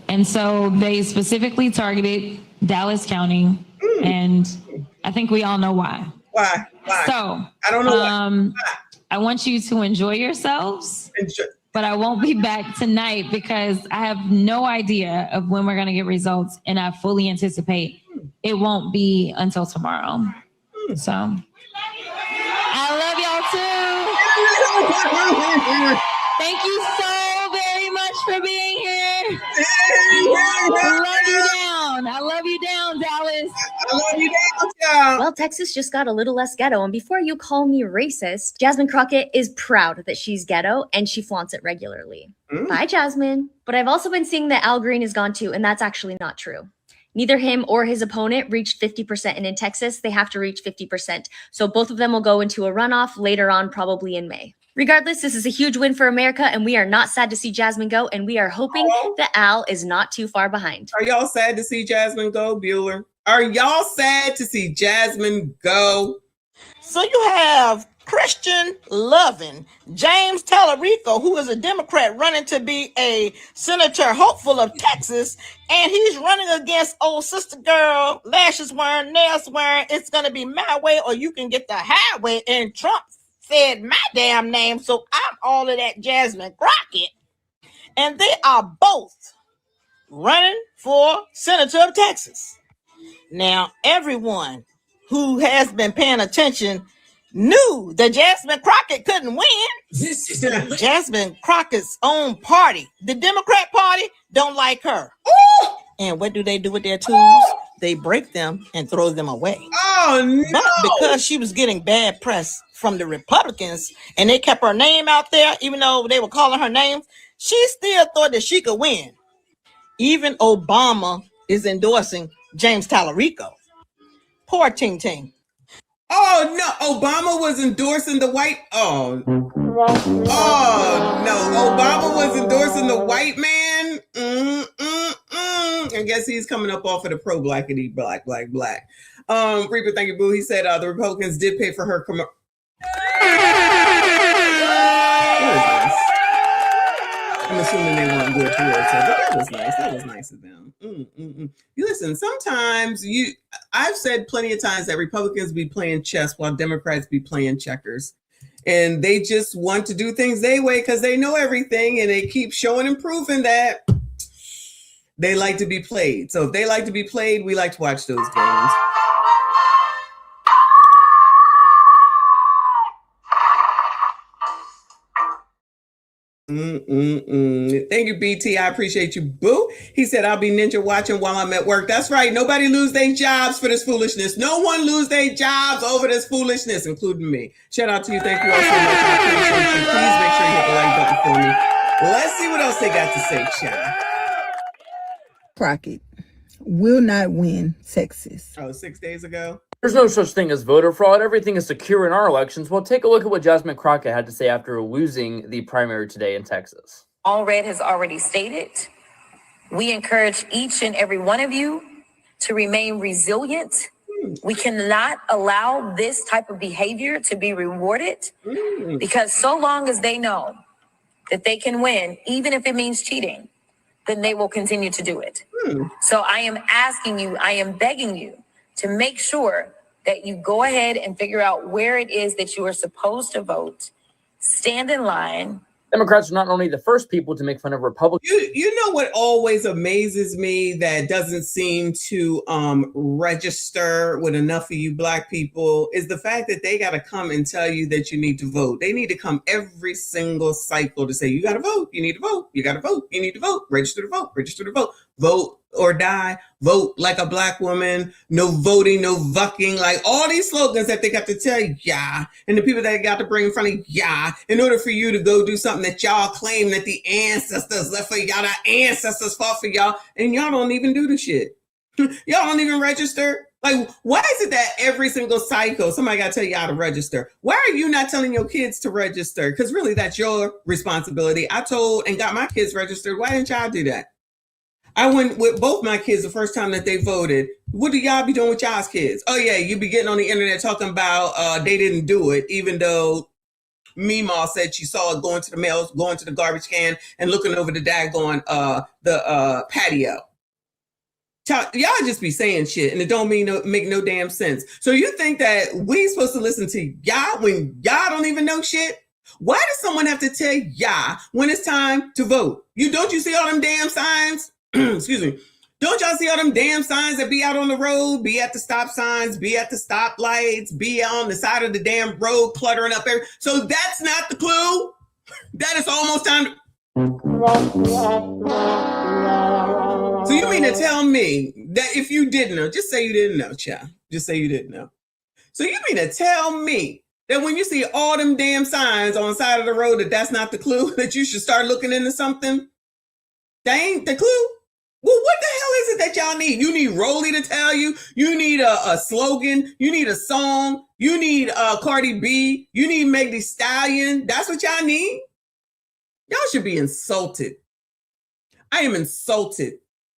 And so they specifically targeted Dallas County, and I think we all know why. Why? So I don't know why. I want you to enjoy yourselves, but I won't be back tonight because I have no idea of when we're going to get results, and I fully anticipate it won't be until tomorrow. So I love y'all too. Thank you so very much for being here. Love you down. I love you down, Dallas. I love you down, y'all. Well, Texas just got a little less ghetto. And before you call me racist, Jasmine Crockett is proud that she's ghetto and she flaunts it regularly. Bye, Jasmine. But I've also been seeing that Al Green is gone too, and that's actually not true. Neither him or his opponent reached 50%, and in Texas, they have to reach 50%. So both of them will go into a runoff later on, probably in May. Regardless, this is a huge win for America, and we are not sad to see Jasmine go, and we are hoping that Al is not too far behind. Are y'all sad to see Jasmine go, Bueller? Are y'all sad to see Jasmine go? So you have Christian loving James Tallarico, who is a Democrat running to be a senator hopeful of Texas, and he's running against old sister girl, lashes wearing, nails wearing. It's going to be my way or you can get the highway. And Trump said my damn name, so I'm all of that Jasmine Crockett. And they are both running for senator of Texas. Now, everyone who has been paying attention knew that Jasmine Crockett couldn't win. Jasmine Crockett's own party, the Democrat Party, don't like her. Ooh! And what do they do with their tools? They break them and throw them away. Oh, no. But because she was getting bad press from the Republicans and they kept her name out there, even though they were calling her names, she still thought that she could win. Even Obama is endorsing James Tallarico. Poor Ting Ting. Oh, no. Obama was endorsing the white. Oh, no. Obama was endorsing the white man. I guess he's coming up off of the pro-blackity, black. Reaper, thank you, boo. He said the Republicans did pay for her commercial. I'm assuming they weren't good towards her, but that was nice. That was nice of them. You listen, sometimes I've said plenty of times that Republicans be playing chess while Democrats be playing checkers. And they just want to do things their way because they know everything and they keep showing and proving that they like to be played. So if they like to be played, we like to watch those games. Thank you, BT. I appreciate you, boo. He said, I'll be ninja watching while I'm at work. That's right. Nobody lose their jobs for this foolishness. No one lose their jobs over this foolishness, including me. Shout out to you. Thank you all so much. I appreciate you. Please make sure you hit the like button for me. Let's see what else they got to say, child. Crockett will not win Texas. Oh, 6 days ago? There's no such thing as voter fraud. Everything is secure in our elections. Well, take a look at what Jasmine Crockett had to say after losing the primary today in Texas. All Red has already stated, we encourage each and every one of you to remain resilient. We cannot allow this type of behavior to be rewarded because so long as they know that they can win, even if it means cheating, then they will continue to do it. So I am asking you, I am begging you to make sure that you go ahead and figure out where it is that you are supposed to vote. Stand in line. Democrats are not only the first people to make fun of Republicans. You know what always amazes me that doesn't seem to register with enough of you black people is the fact that they got to come and tell you that you need to vote. They need to come every single cycle to say, you got to vote, you need to vote, you got to vote, you need to vote, register to vote, vote or die, vote like a black woman, no voting, no vucking, like all these slogans that they got to tell you, and the people that got to bring in front of in order for you to go do something that y'all claim that the ancestors left for y'all, the ancestors fought for y'all, and y'all don't even do the shit. Y'all don't even register. Like, why is it that every single cycle, somebody got to tell you how to register? Why are you not telling your kids to register? Because really, that's your responsibility. I told and got my kids registered. Why didn't y'all do that? I went with both my kids the first time that they voted. What do y'all be doing with y'all's kids? Oh, yeah, you be getting on the internet talking about they didn't do it, even though Meemaw said she saw it going to the mail, going to the garbage can, and looking over the daggone the patio. Y'all just be saying shit, and it don't make no damn sense. So you think that we supposed to listen to y'all when y'all don't even know shit? Why does someone have to tell y'all when it's time to vote? Don't you see all them damn signs? Excuse me. Don't y'all see all them damn signs that be out on the road, be at the stop signs, be at the stoplights, be on the side of the damn road cluttering up there? So that's not the clue. That is almost time. So you mean to tell me that if you didn't know, just say you didn't know, child. Just say you didn't know. So you mean to tell me that when you see all them damn signs on the side of the road that that's not the clue, that you should start looking into something? That ain't the clue? Well, what the hell is it that y'all need? You need Rolly to tell you. You need a slogan. You need a song. You need Cardi B. You need Meg Thee Stallion. That's what y'all need? Y'all should be insulted. I am insulted.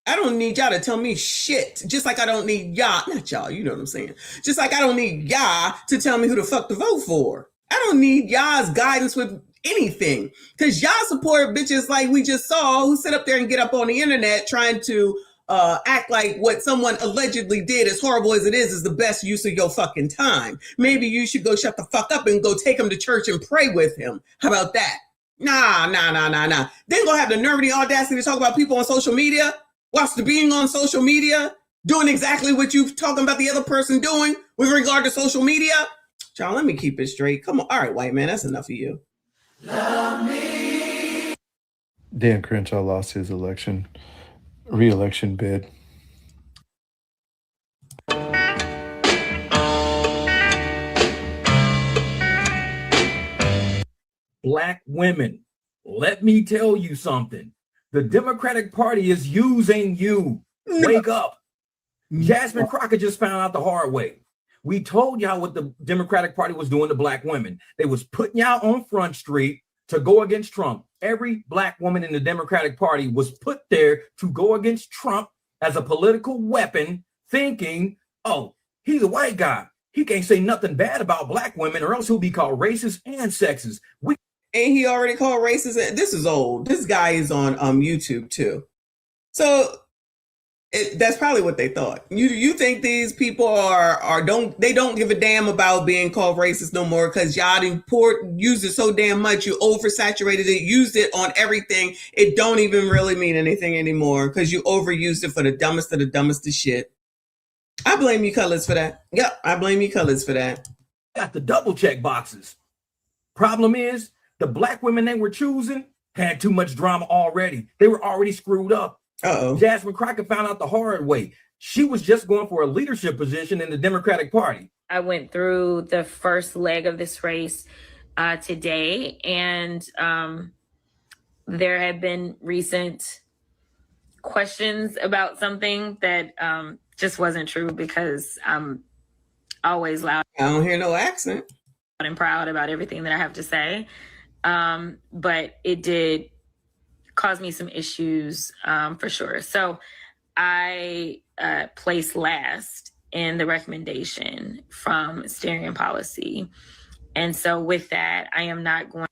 I don't need y'all to tell me shit. Just like I don't need y'all. Not y'all, you know what I'm saying. Just like I don't need y'all to tell me who the fuck to vote for. I don't need y'all's guidance with anything. Because y'all support bitches like we just saw who sit up there and get up on the internet trying to act like what someone allegedly did, as horrible as it is the best use of your fucking time. Maybe you should go shut the fuck up and go take him to church and pray with him. How about that? Nah. Then go have the nerve and the audacity to talk about people on social media. Whilst being on social media, doing exactly what you're talking about the other person doing with regard to social media. John, let me keep it straight. Come on. All right, white man, that's enough of you. Love me. Dan Crenshaw lost his re-election bid. Black women, let me tell you something. The Democratic Party is using you. Wake up. Jasmine Crockett just found out the hard way. We told y'all what the Democratic Party was doing to black women. They was putting y'all on Front Street to go against Trump. Every black woman in the Democratic Party was put there to go against Trump as a political weapon, thinking, oh, he's a white guy. He can't say nothing bad about black women or else he'll be called racist and sexist. Ain't he already called racist? This is old. This guy is on YouTube too. So that's probably what they thought. You think these people don't give a damn about being called racist no more because y'all used it so damn much, you oversaturated it, used it on everything. It don't even really mean anything anymore because you overused it for the dumbest of shit. I blame you colors for that. Yep, I blame you colors for that. Got the double check boxes. Problem is, the black women they were choosing had too much drama already. They were already screwed up. Uh-oh. Jasmine Crockett found out the hard way. She was just going for a leadership position in the Democratic Party. I went through the first leg of this race today, and there have been recent questions about something that just wasn't true because I'm always loud. I don't hear no accent. And proud about everything that I have to say. But it did cause me some issues for sure. So I placed last in the recommendation from Steering and Policy. And so with that, I am not going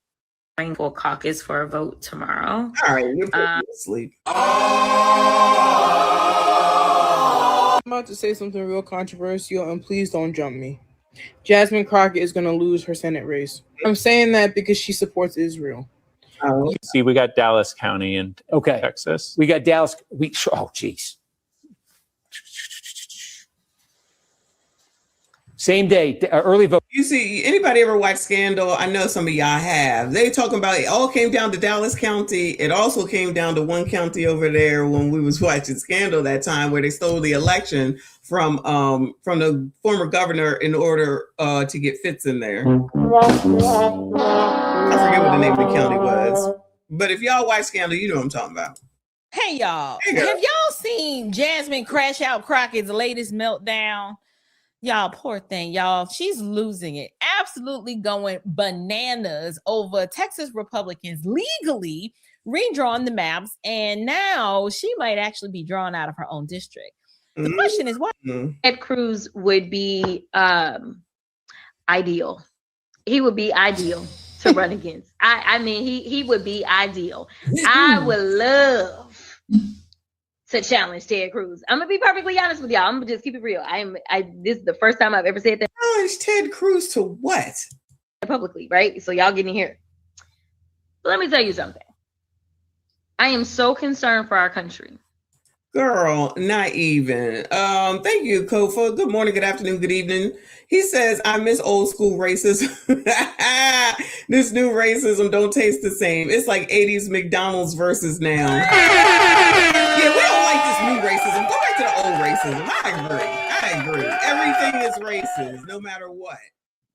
to caucus for a vote tomorrow. All right, you're putting me to sleep. I'm about to say something real controversial, and please don't jump me. Jasmine Crockett is going to lose her Senate race. I'm saying that because she supports Israel. See, we got Dallas County in Texas. We got Dallas. Oh, geez. Same day, early vote. You see, anybody ever watch Scandal? I know some of y'all have. They talking about it all came down to Dallas County. It also came down to one county over there when we was watching Scandal that time where they stole the election from the former governor in order to get Fitz in there. I forget what the name of the county was. But if y'all watch Scandal, you know what I'm talking about. Hey, y'all. Hey, have y'all seen Jasmine crash out Crockett's latest meltdown? Y'all, poor thing, y'all. She's losing it. Absolutely going bananas over Texas Republicans legally redrawing the maps. And now she might actually be drawn out of her own district. The question is why? Ted Cruz would be ideal. He would be ideal to run against. I mean, he would be ideal. I would love to challenge Ted Cruz. I'm gonna be perfectly honest with y'all. I'm gonna just keep it real. This is the first time I've ever said that. Challenge Ted Cruz to what? Publicly, right? So y'all getting here. But let me tell you something. I am so concerned for our country. Girl, not even. Thank you, Kofa. Good morning, good afternoon, good evening. He says, I miss old school racism. This new racism don't taste the same. It's like 80s McDonald's versus now. Yeah, we don't like this new racism. Go back to the old racism. I agree. Everything is racist, no matter what.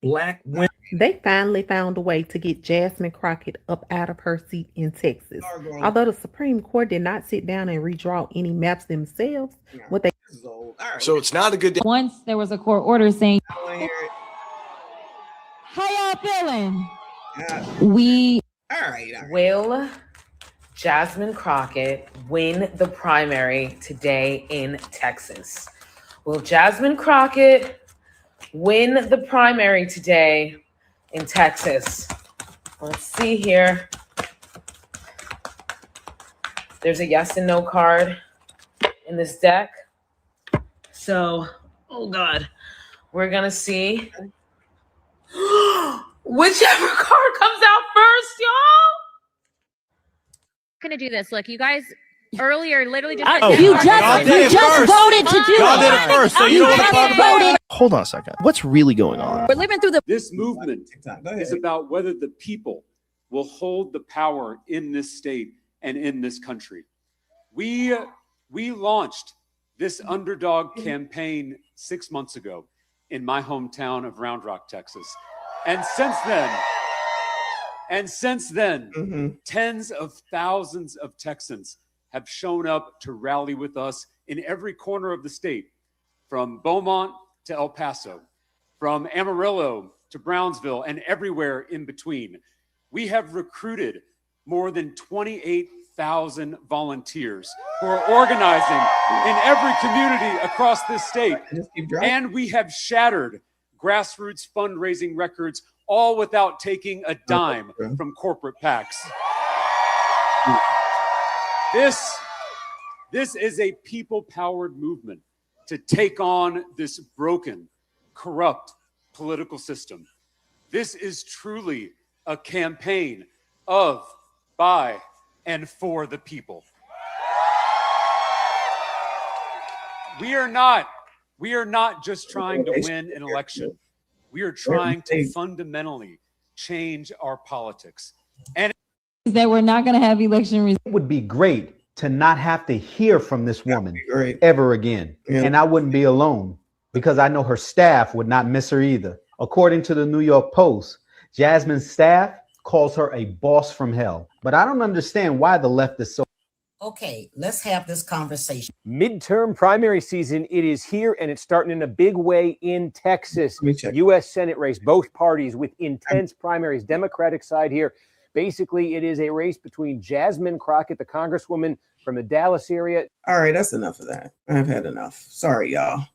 Black women. They finally found a way to get Jasmine Crockett up out of her seat in Texas. Although the Supreme Court did not sit down and redraw any maps themselves, what they So it's not a good day. Once there was a court order saying, how y'all feeling? All right. Will Jasmine Crockett win the primary today in Texas? Will Jasmine Crockett win the primary today in Texas? Let's see here. There's a yes and no card in this deck. So, oh God, we're gonna see whichever card comes out first, y'all. Gonna do this. Look, you guys earlier literally just You just voted to do Y'all did it it. first, so you don't want to talk about it. Hold on a second. What's really going on? We're living through the This movement is about whether the people will hold the power in this state and in this country. We launched this underdog campaign 6 months ago in my hometown of Round Rock, Texas. And since then, tens of thousands of Texans have shown up to rally with us in every corner of the state, from Beaumont to El Paso, from Amarillo to Brownsville, and everywhere in between. We have recruited more than 28,000 volunteers who are organizing in every community across this state. And we have shattered grassroots fundraising records, all without taking a dime from corporate PACs. This is a people-powered movement to take on this broken, corrupt political system. This is truly a campaign of, by, and for the people. We are not just trying to win an election. We are trying to fundamentally change our politics. And that we're not going to have election results. It would be great to not have to hear from this woman ever again. And I wouldn't be alone because I know her staff would not miss her either. According to the New York Post, Jasmine's staff calls her a boss from hell. But I don't understand why the left is so. Okay, let's have this conversation. Midterm primary season, it is here, and it's starting in a big way in Texas. U.S. Senate race, both parties with intense primaries. Democratic side here. Basically, it is a race between Jasmine Crockett, the congresswoman from the Dallas area. All right, that's enough of that. I've had enough. Sorry, y'all.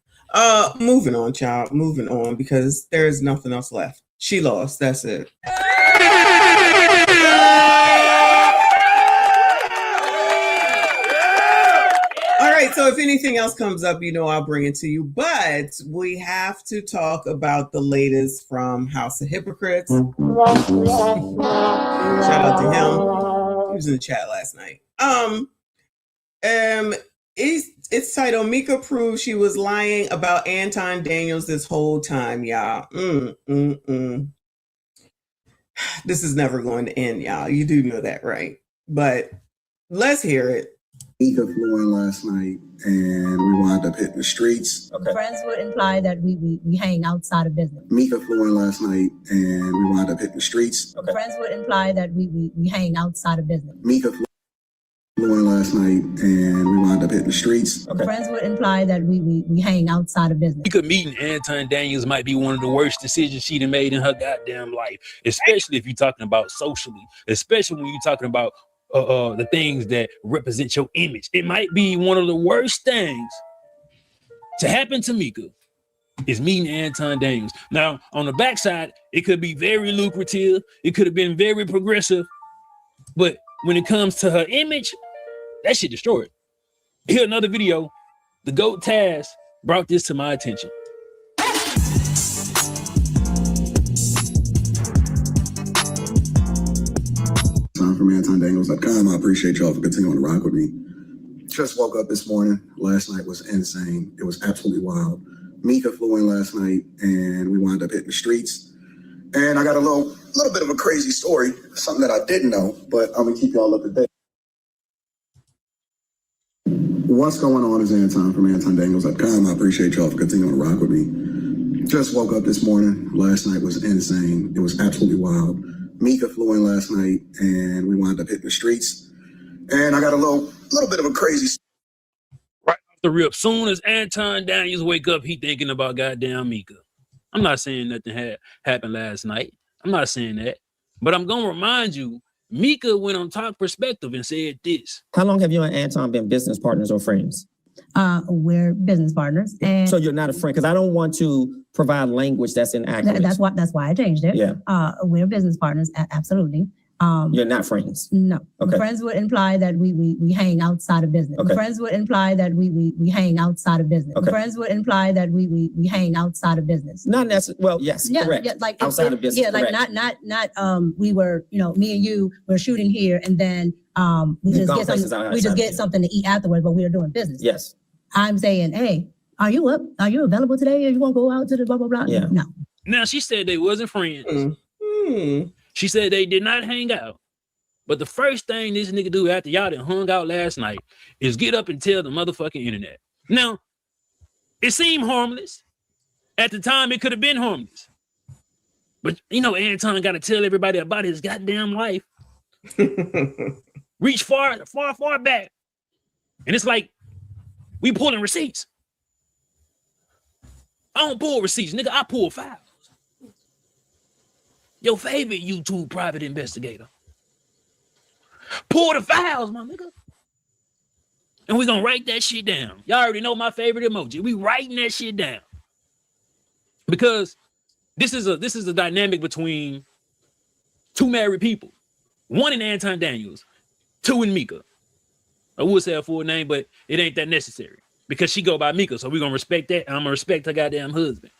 Moving on, child. Moving on, because there's nothing else left. She lost. That's it. All right, so if anything else comes up, you know I'll bring it to you. But we have to talk about the latest from House of Hypocrites. Shout out to him. He was in the chat last night. It's titled Mika proves she was lying about Anton Daniels this whole time, y'all. This is never going to end, y'all. You do know that, right? But let's hear it. Mika flew in last night and we wound up hitting the streets. Friends would imply that we hang outside of business. Mika flew in last night and we wound up hitting the streets. Friends would imply that we hang outside of business. Mika flew in last night and we wound up hitting the streets. Friends would imply that we hang outside of business. Mika meeting Anton Daniels might be one of the worst decisions she'd have made in her goddamn life, especially if you're talking about socially, especially when you're talking about the things that represent your image. It might be one of the worst things to happen to Mika is meeting Anton Daniels. Now, on the backside, it could be very lucrative. It could have been very progressive. But when it comes to her image, that shit destroyed. Here, another video. The GOAT Taz brought this to my attention. From AntonDaniels.com. I appreciate y'all for continuing to rock with me. Just woke up this morning. Last night was insane. It was absolutely wild. Mika flew in last night, and we wound up hitting the streets. And I got a little bit of a crazy story, something that I didn't know, but I'm gonna keep y'all up to date. What's going on is Anton from MICHONDENYSE.com. I appreciate y'all for continuing to rock with me. Just woke up this morning. Last night was insane. It was absolutely wild. Mika flew in last night, and we wound up hitting the streets. And I got a little bit of a crazy. Right off the rip, soon as Anton Daniels wake up, he thinking about goddamn Mika. I'm not saying nothing had happened last night. I'm not saying that, but I'm gonna remind you, Mika went on Talk Perspective and said this. How long have you and Anton been business partners or friends? We're business partners, and so you're not a friend, because I don't want to provide language that's inaccurate. that's why I changed it. Yeah. We're business partners, absolutely. You're not friends. No. Okay. Friends would imply that we hang outside of business. Okay. Friends would imply that we hang outside of business. Okay. Friends would imply that we hang outside of business. Not necessarily. Well, yes, correct. Yeah, like outside of business. Yeah, like correct. not we were, me and you were shooting here, and then we just get something to eat afterwards, but we were doing business. Yes. I'm saying, hey, are you up? Are you available today? Or you want to go out to the blah blah blah? Yeah. No. Now she said they wasn't friends. She said they did not hang out. But the first thing this nigga do after y'all done hung out last night is get up and tell the motherfucking internet. Now, it seemed harmless. At the time, it could have been harmless. But, Anton got to tell everybody about his goddamn life. Reach far back. And it's like, we pulling receipts. I don't pull receipts, nigga. I pull files. Your favorite YouTube private investigator. Pull the files, my nigga. And we gonna write that shit down. Y'all already know my favorite emoji. We writing that shit down. Because this is a dynamic between two married people. One in Anton Daniels, two in Mika. I would say her full name, but it ain't that necessary. Because she go by Mika, so we're gonna respect that, and I'm gonna respect her goddamn husband.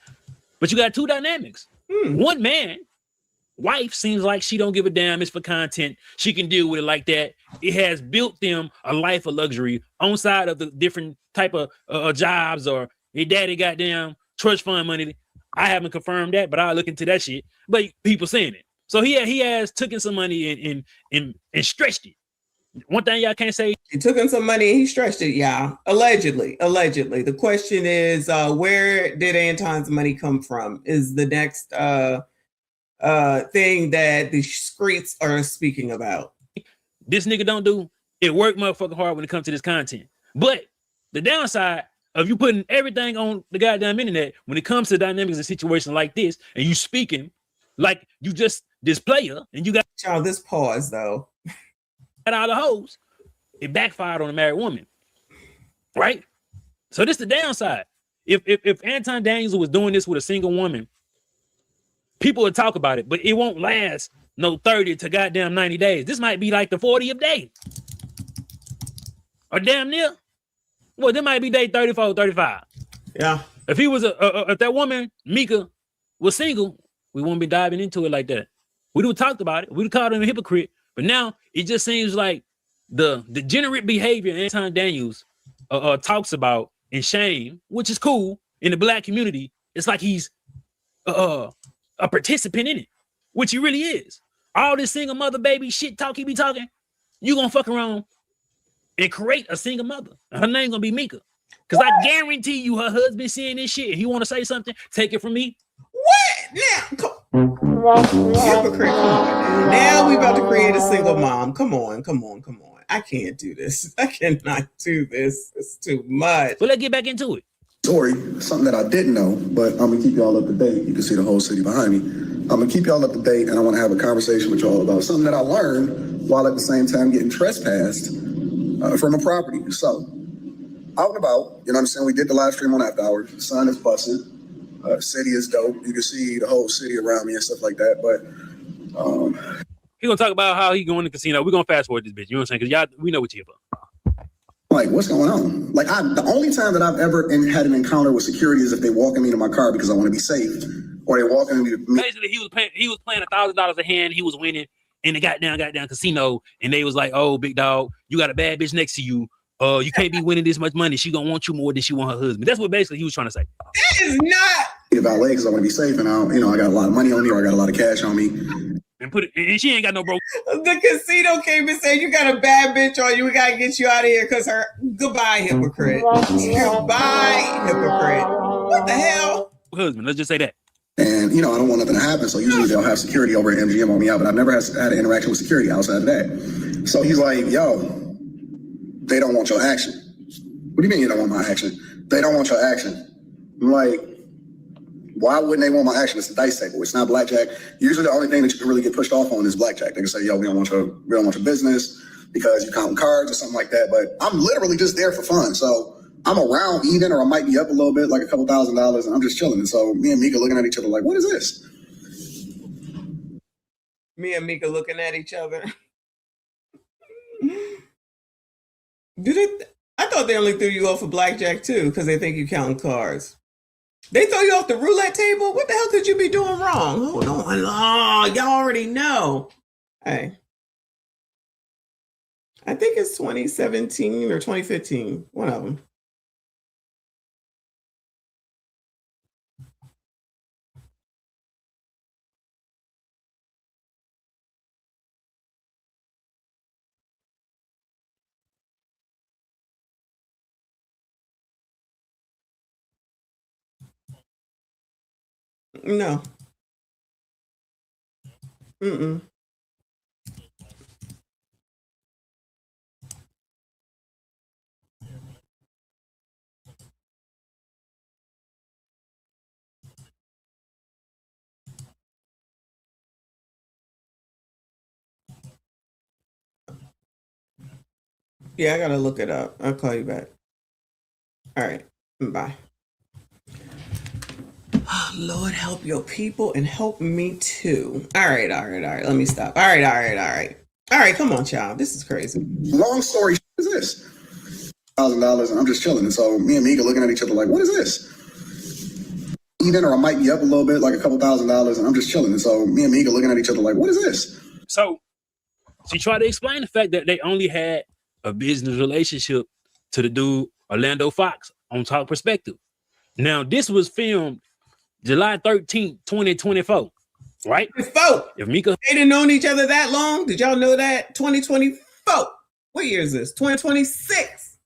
But you got two dynamics. One man, wife seems like she don't give a damn. It's for content. She can deal with it like that. It has built them a life of luxury on side of the different type of jobs, or your daddy goddamn trust fund money. I haven't confirmed that, but I'll look into that shit. But people saying it. So he has taken some money and stretched it. One thing y'all can't say. He took in some money and he stretched it, y'all. Allegedly. The question is, where did Anton's money come from? Is the next thing that the streets are speaking about. This nigga don't do it. Work motherfucking hard when it comes to this content. But the downside of you putting everything on the goddamn internet when it comes to dynamics and situations like this, and you speaking like you just this player, and you got y'all this pause though. All the hoes, it backfired on a married woman, right? So this the downside. If Anton Daniels was doing this with a single woman, people would talk about it, but it won't last no 30 to goddamn 90 days. This might be like the 40th day. Or damn near. Well, there might be day 34, 35. Yeah. If he was if that woman, Mika, was single, we won't be diving into it like that. We would have talked about it. We would have called him a hypocrite. But now it just seems like the degenerate behavior Anton Daniels talks about in shame, which is cool in the black community. It's like he's a participant in it, which he really is. All this single mother baby shit talk he be talking, you gonna fuck around and create a single mother. Her name gonna be Mika. Because I guarantee you her husband seeing this shit. If he want to say something, take it from me. What? Now we about to create a single mom. Come on. I can't do this. I cannot do this. It's too much. Well, let's get back into it. Story, something that I didn't know, but I'm gonna keep y'all up to date. You can see the whole city behind me. I'm gonna keep y'all up to date, and I want to have a conversation with y'all about something that I learned while at the same time getting trespassed from a property. So, out and about, you know what I'm saying? We did the live stream on After Hours. The sun is busting. City is dope. You can see the whole city around me and stuff like that. But He gonna talk about how he going to the casino. We're gonna fast forward this bitch. You know what I'm saying? Because y'all, we know what you're about. like, what's going on? Like, the only time that I've ever had an encounter with security is if they walking me to my car because I want to be safe, or they walking me. Basically, he was playing $1,000 a hand. He was winning in the goddamn casino, and they was like, "Oh, big dog, you got a bad bitch next to you. you can't be winning this much money. She gonna want you more than she want her husband. That's what basically he was trying to say. That is not. Be a valet because I want to be safe, and I got a lot of money on me, or I got a lot of cash on me. And she ain't got no broke. The casino came and said, you got a bad bitch on you. We got to get you out of here because her. Goodbye, hypocrite. Goodbye, hypocrite. What the hell? Husband, let's just say that. And, I don't want nothing to happen. So usually they'll have security over at MGM on me out, but I've never had an interaction with security outside of that. So he's like, yo, they don't want your action. What do you mean you don't want my action? They don't want your action. I'm like, why wouldn't they want my action? It's a dice table. It's not blackjack. Usually the only thing that you can really get pushed off on is blackjack. They can say, yo, we don't want your business because you're counting cards or something like that. But I'm literally just there for fun. So I'm around even, or I might be up a little bit, like a couple $1,000s, and I'm just chilling. And so me and Mika looking at each other like, what is this? Me and Mika looking at each other. I thought they only threw you off of blackjack too because they think you counting cards. They throw you off the roulette table? What the hell could you be doing wrong? Hold on. Oh, y'all already know. Hey. I think it's 2017 or 2015. One of them. No. Mm-mm. Yeah, I gotta look it up. I'll call you back. All right. Bye. Oh, Lord, help your people and help me too. All right. Let me stop. All right. Come on, child. This is crazy. Long story is this? $1,000, and I'm just chilling. And so me and Mika looking at each other like, what is this? Even, or I might be up a little bit, like a couple $1,000s, and I'm just chilling. And so me and Mika looking at each other like, what is this? So she tried to explain the fact that they only had a business relationship to the dude Orlando Fox on Talk Perspective. Now, this was filmed July 13th, 2024, right? If Mika, they didn't known each other that long. Did y'all know that? 2024. What year is this? 2026.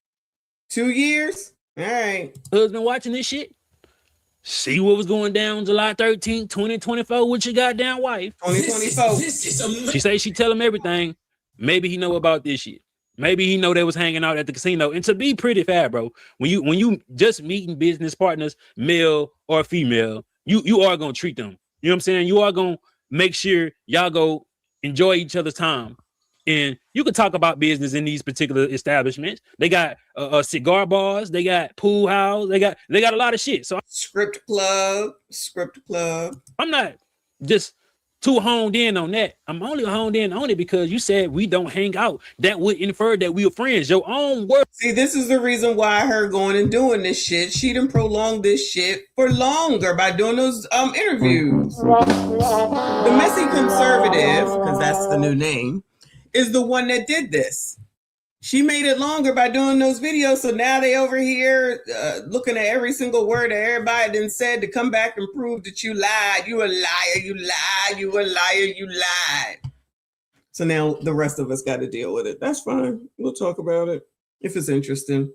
2 years? All right. Husband watching this shit. See what was going down July 13th, 2024 with your goddamn wife. 2024. She say she tell him everything. Maybe he know about this shit. Maybe he know they was hanging out at the casino. And to be pretty fair, bro, when you just meeting business partners, male or female, you are gonna treat them. You know what I'm saying? You are gonna make sure y'all go enjoy each other's time. And you can talk about business in these particular establishments. They got cigar bars, they got pool house, they got a lot of shit. So script club. I'm not just too honed in on that. I'm only honed in on it because you said we don't hang out. That would infer that we are friends. Your own word. See, this is the reason why her going and doing this shit. She done prolonged this shit for longer by doing those interviews. The messy conservative, because that's the new name, is the one that did this. She made it longer by doing those videos. So now they over here looking at every single word that everybody done said to come back and prove that you lied. You a liar. You lied. You a liar. You lied. So now the rest of us got to deal with it. That's fine. We'll talk about it if it's interesting.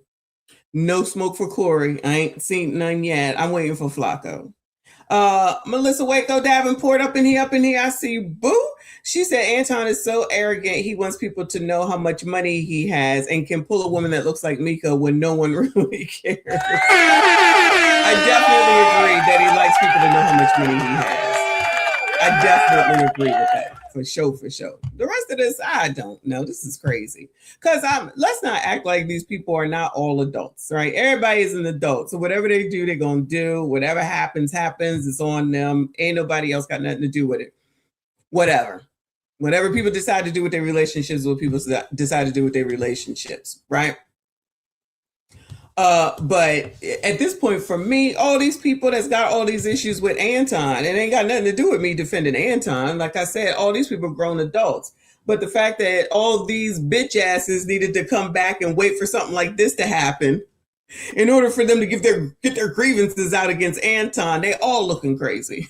No smoke for Corey. I ain't seen none yet. I'm waiting for Flacco. Melissa Waco Davenport up in here. I see you. Boo. She said Anton is so arrogant. He wants people to know how much money he has and can pull a woman that looks like Mika when no one really cares. I definitely agree that he likes people to know how much money he has. I definitely agree with that. For sure. The rest of this, I don't know. This is crazy. Because let's not act like these people are not all adults, right? Everybody is an adult. So whatever they do, they're going to do. Whatever happens. It's on them. Ain't nobody else got nothing to do with it. Whatever people decide to do with their relationships, what people decide to do with their relationships, right? But at this point, for me, all these people that's got all these issues with Anton, it ain't got nothing to do with me defending Anton. Like I said, all these people are grown adults. But the fact that all these bitch asses needed to come back and wait for something like this to happen in order for them to get their grievances out against Anton, they all looking crazy.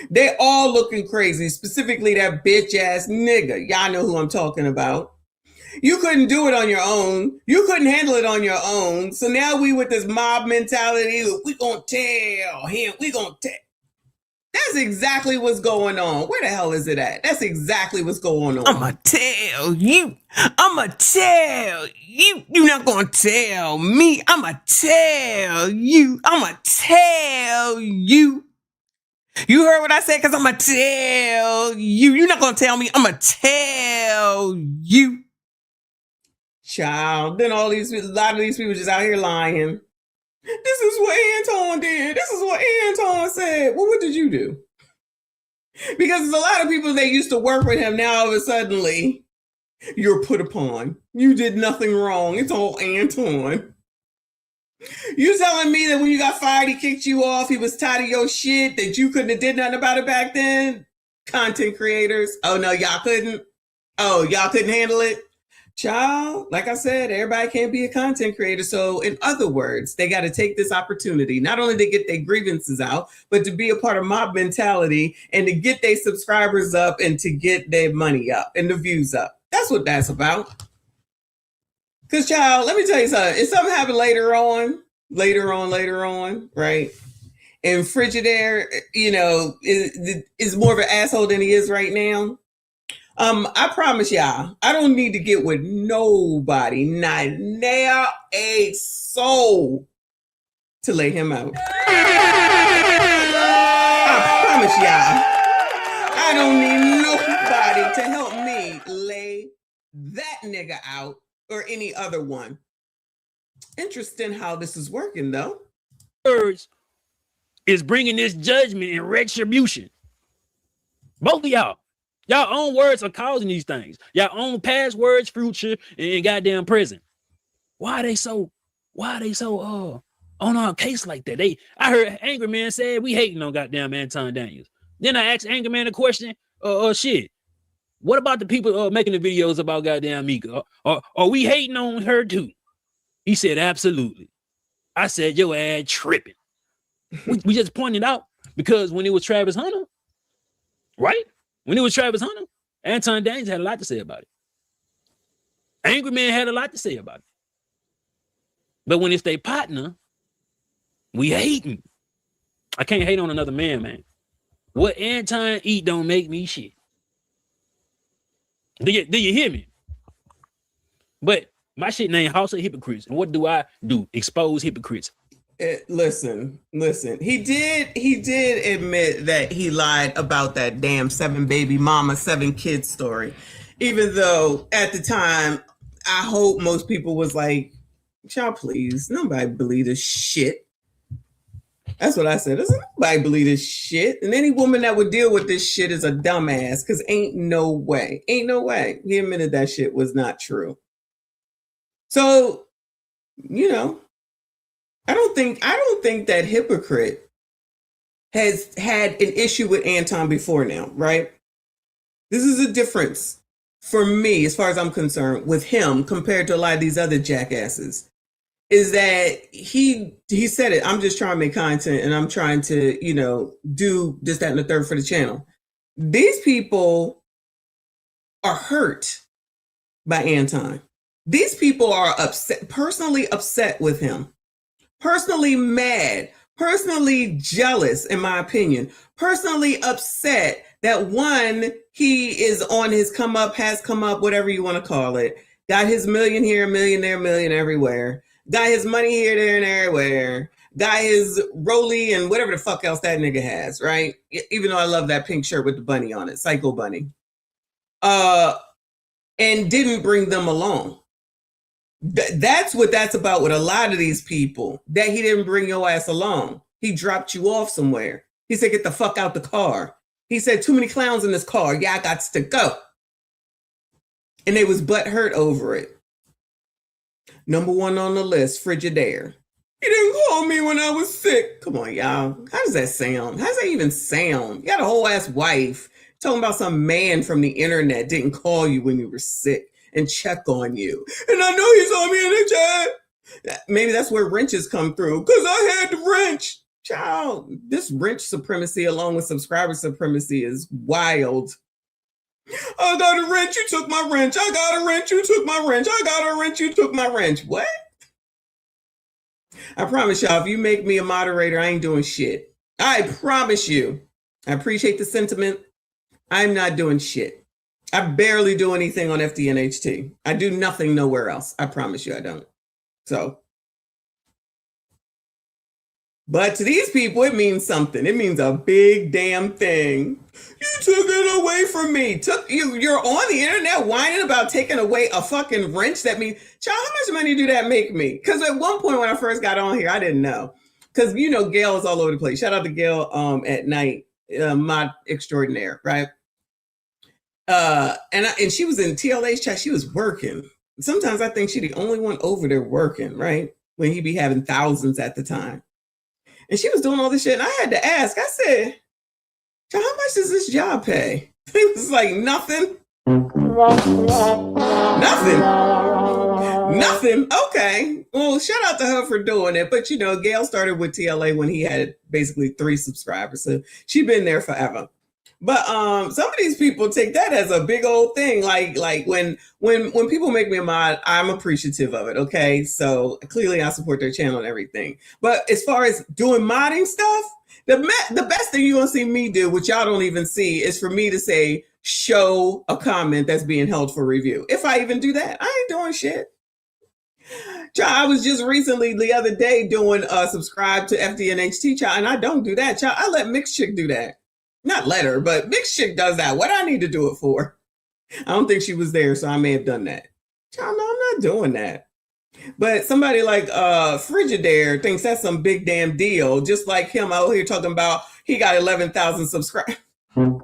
They all looking crazy, specifically that bitch ass nigga. Y'all know who I'm talking about. You couldn't do it on your own. You couldn't handle it on your own. So now we with this mob mentality, we gonna tell him, we gonna tell. That's exactly what's going on. Where the hell is it at? That's exactly what's going on. I'ma tell you. I'ma tell you. You're not gonna tell me. I'ma tell you. I'ma tell you. You heard what I said? Because I'ma tell you. You're not gonna tell me. I'ma tell you. Child. Then a lot of these people just out here lying. This is what Anton did. This is what Anton said. Well, what did you do? Because there's a lot of people that used to work with him. Now, all of a sudden, you're put upon. You did nothing wrong. It's all Anton. You telling me that when you got fired, he kicked you off, he was tired of your shit, that you couldn't have did nothing about it back then? Content creators. Oh, no, y'all couldn't? Oh, y'all couldn't handle it? Child, like I said, everybody can't be a content creator. So in other words, they got to take this opportunity, not only to get their grievances out, but to be a part of mob mentality and to get their subscribers up and to get their money up and the views up. That's what that's about. Because, child, let me tell you something. If something happened later on, right? And Frigidaire, is more of an asshole than he is right now. I promise y'all, I don't need to get with nobody, not now a soul, to lay him out. I promise y'all, I don't need nobody to help me lay that nigga out or any other one. Interesting how this is working, though. Words is bringing this judgment and retribution. Both of y'all. Y'all own words are causing these things. Y'all own past words, future, and goddamn present. Why are they so on our case like that? I heard Angry Man said we hating on goddamn Anton Daniels. Then I asked Angry Man a question, shit. What about the people making the videos about goddamn Mika? Are we hating on her too? He said, absolutely. I said, your ass tripping. we just pointed out because when it was Travis Hunter, right? When it was Travis Hunter, Anton Daniels had a lot to say about it. Angry Man had a lot to say about it. But when it's their partner, we hating. I can't hate on another man. What Anton eat don't make me shit. Do you hear me? But my shit named House of Hypocrites. And what do I do? Expose hypocrites. Listen. He did admit that he lied about that damn 7 baby mama, 7 kids story. Even though at the time, I hope most people was like, child, please, nobody believe this shit. That's what I said. Doesn't nobody believe this shit? And any woman that would deal with this shit is a dumbass, because ain't no way. He admitted that shit was not true. So, I don't think that hypocrite has had an issue with Anton before now, right? This is a difference for me, as far as I'm concerned, with him compared to a lot of these other jackasses, is that he said it. I'm just trying to make content and I'm trying to, do this, that, and the third for the channel. These people are hurt by Anton. These people are personally upset with him. Personally mad, personally jealous, in my opinion, personally upset that one, he is on his come up, has come up, whatever you want to call it, got his million here, million there, million everywhere, got his money here, there, and everywhere, got his Rolly and whatever the fuck else that nigga has, right? Even though I love that pink shirt with the bunny on it, Psycho Bunny, and didn't bring them along. That's what that's about with a lot of these people, that he didn't bring your ass along. He dropped you off somewhere. He said, get the fuck out the car. He said, too many clowns in this car. Yeah, I got to go. And they was butthurt over it. Number 1 on the list, Frigidaire. He didn't call me when I was sick. Come on, y'all. How does that sound? How does that even sound? You got a whole ass wife Talking about some man from the internet didn't call you when you were sick and check on you. And I know he saw me in the chat. Maybe that's where wrenches come through, because I had the wrench. Child, this wrench supremacy along with subscriber supremacy is wild. I got a wrench, you took my wrench. I got a wrench, you took my wrench. I got a wrench, you took my wrench. What? I promise y'all, if you make me a moderator, I ain't doing shit. I promise you. I appreciate the sentiment. I'm not doing shit. I barely do anything on FDNHT. I do nothing nowhere else. I promise you I don't. So. But to these people, it means something. It means a big damn thing. You took it away from me. You're on the internet whining about taking away a fucking wrench. That means, child, how much money do that make me? Because at one point when I first got on here, I didn't know. Because, you know, Gail is all over the place. Shout out to Gail at night, mod extraordinaire, right? And she was in TLA's chat. She was working. Sometimes I think she's the only one over there working, right? When he be having thousands at the time. And she was doing all this shit. And I had to ask, I said, how much does this job pay? It was like nothing. Nothing. Okay. Well, shout out to her for doing it. But, you know, Gail started with TLA when he had basically 3 subscribers. So she's been there forever. But some of these people take that as a big old thing. Like when people make me a mod, I'm appreciative of it. Okay, so clearly I support their channel and everything. But as far as doing modding stuff, the best thing you're gonna see me do, which y'all don't even see, is for me to say show a comment that's being held for review. If I even do that, I ain't doing shit. Child, I was just recently the other day doing subscribe to FDNHT, child, and I don't do that. Child, I let Mixed Chick do that. Not let her, but Mixed Chick does that. What I need to do it for? I don't think she was there, so I may have done that. Child, no, I'm not doing that. But somebody like Frigidaire thinks that's some big damn deal, just like him out here talking about he got 11,000 subscribers. Y'all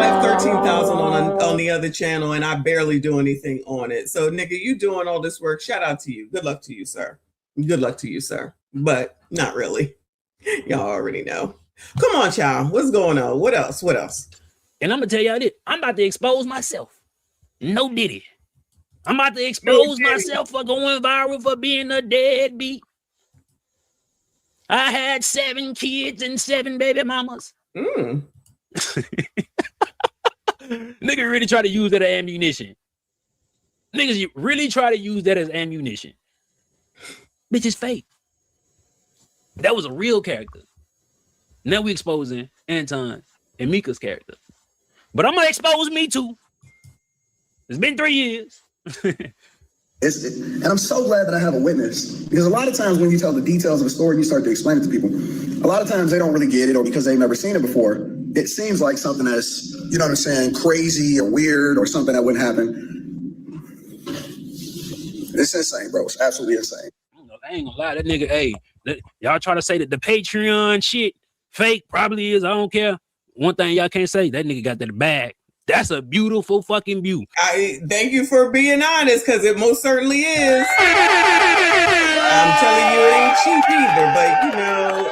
have 13,000 on the other channel, and I barely do anything on it. So, nigga, you doing all this work. Shout out to you. Good luck to you, sir. Good luck to you, sir. But not really. Y'all already know. Come on, child. What's going on? What else? What else? And I'm gonna tell y'all this. I'm about to expose myself. No diddy. I'm about to expose myself for going viral for being a deadbeat. I had 7 kids and 7 baby mamas. Nigga really try to use that as ammunition. Niggas you really try to use that as ammunition. Bitch is fake. That was a real character. Now we exposing Anton and Mika's character. But I'm gonna expose me too. It's been 3 years. And I'm so glad that I have a witness, because a lot of times when you tell the details of a story, you start to explain it to people. A lot of times they don't really get it, or because they've never seen it before, it seems like something that's, you know what I'm saying, crazy or weird or something that wouldn't happen. It's insane, bro. It's absolutely insane. I ain't gonna lie, that nigga, hey, y'all try to say that the Patreon shit fake, probably is, I don't care. One thing y'all can't say, that nigga got that bag. That's a beautiful fucking view. I thank you for being honest, because it most certainly is. I'm telling you, it ain't cheap either, but you know,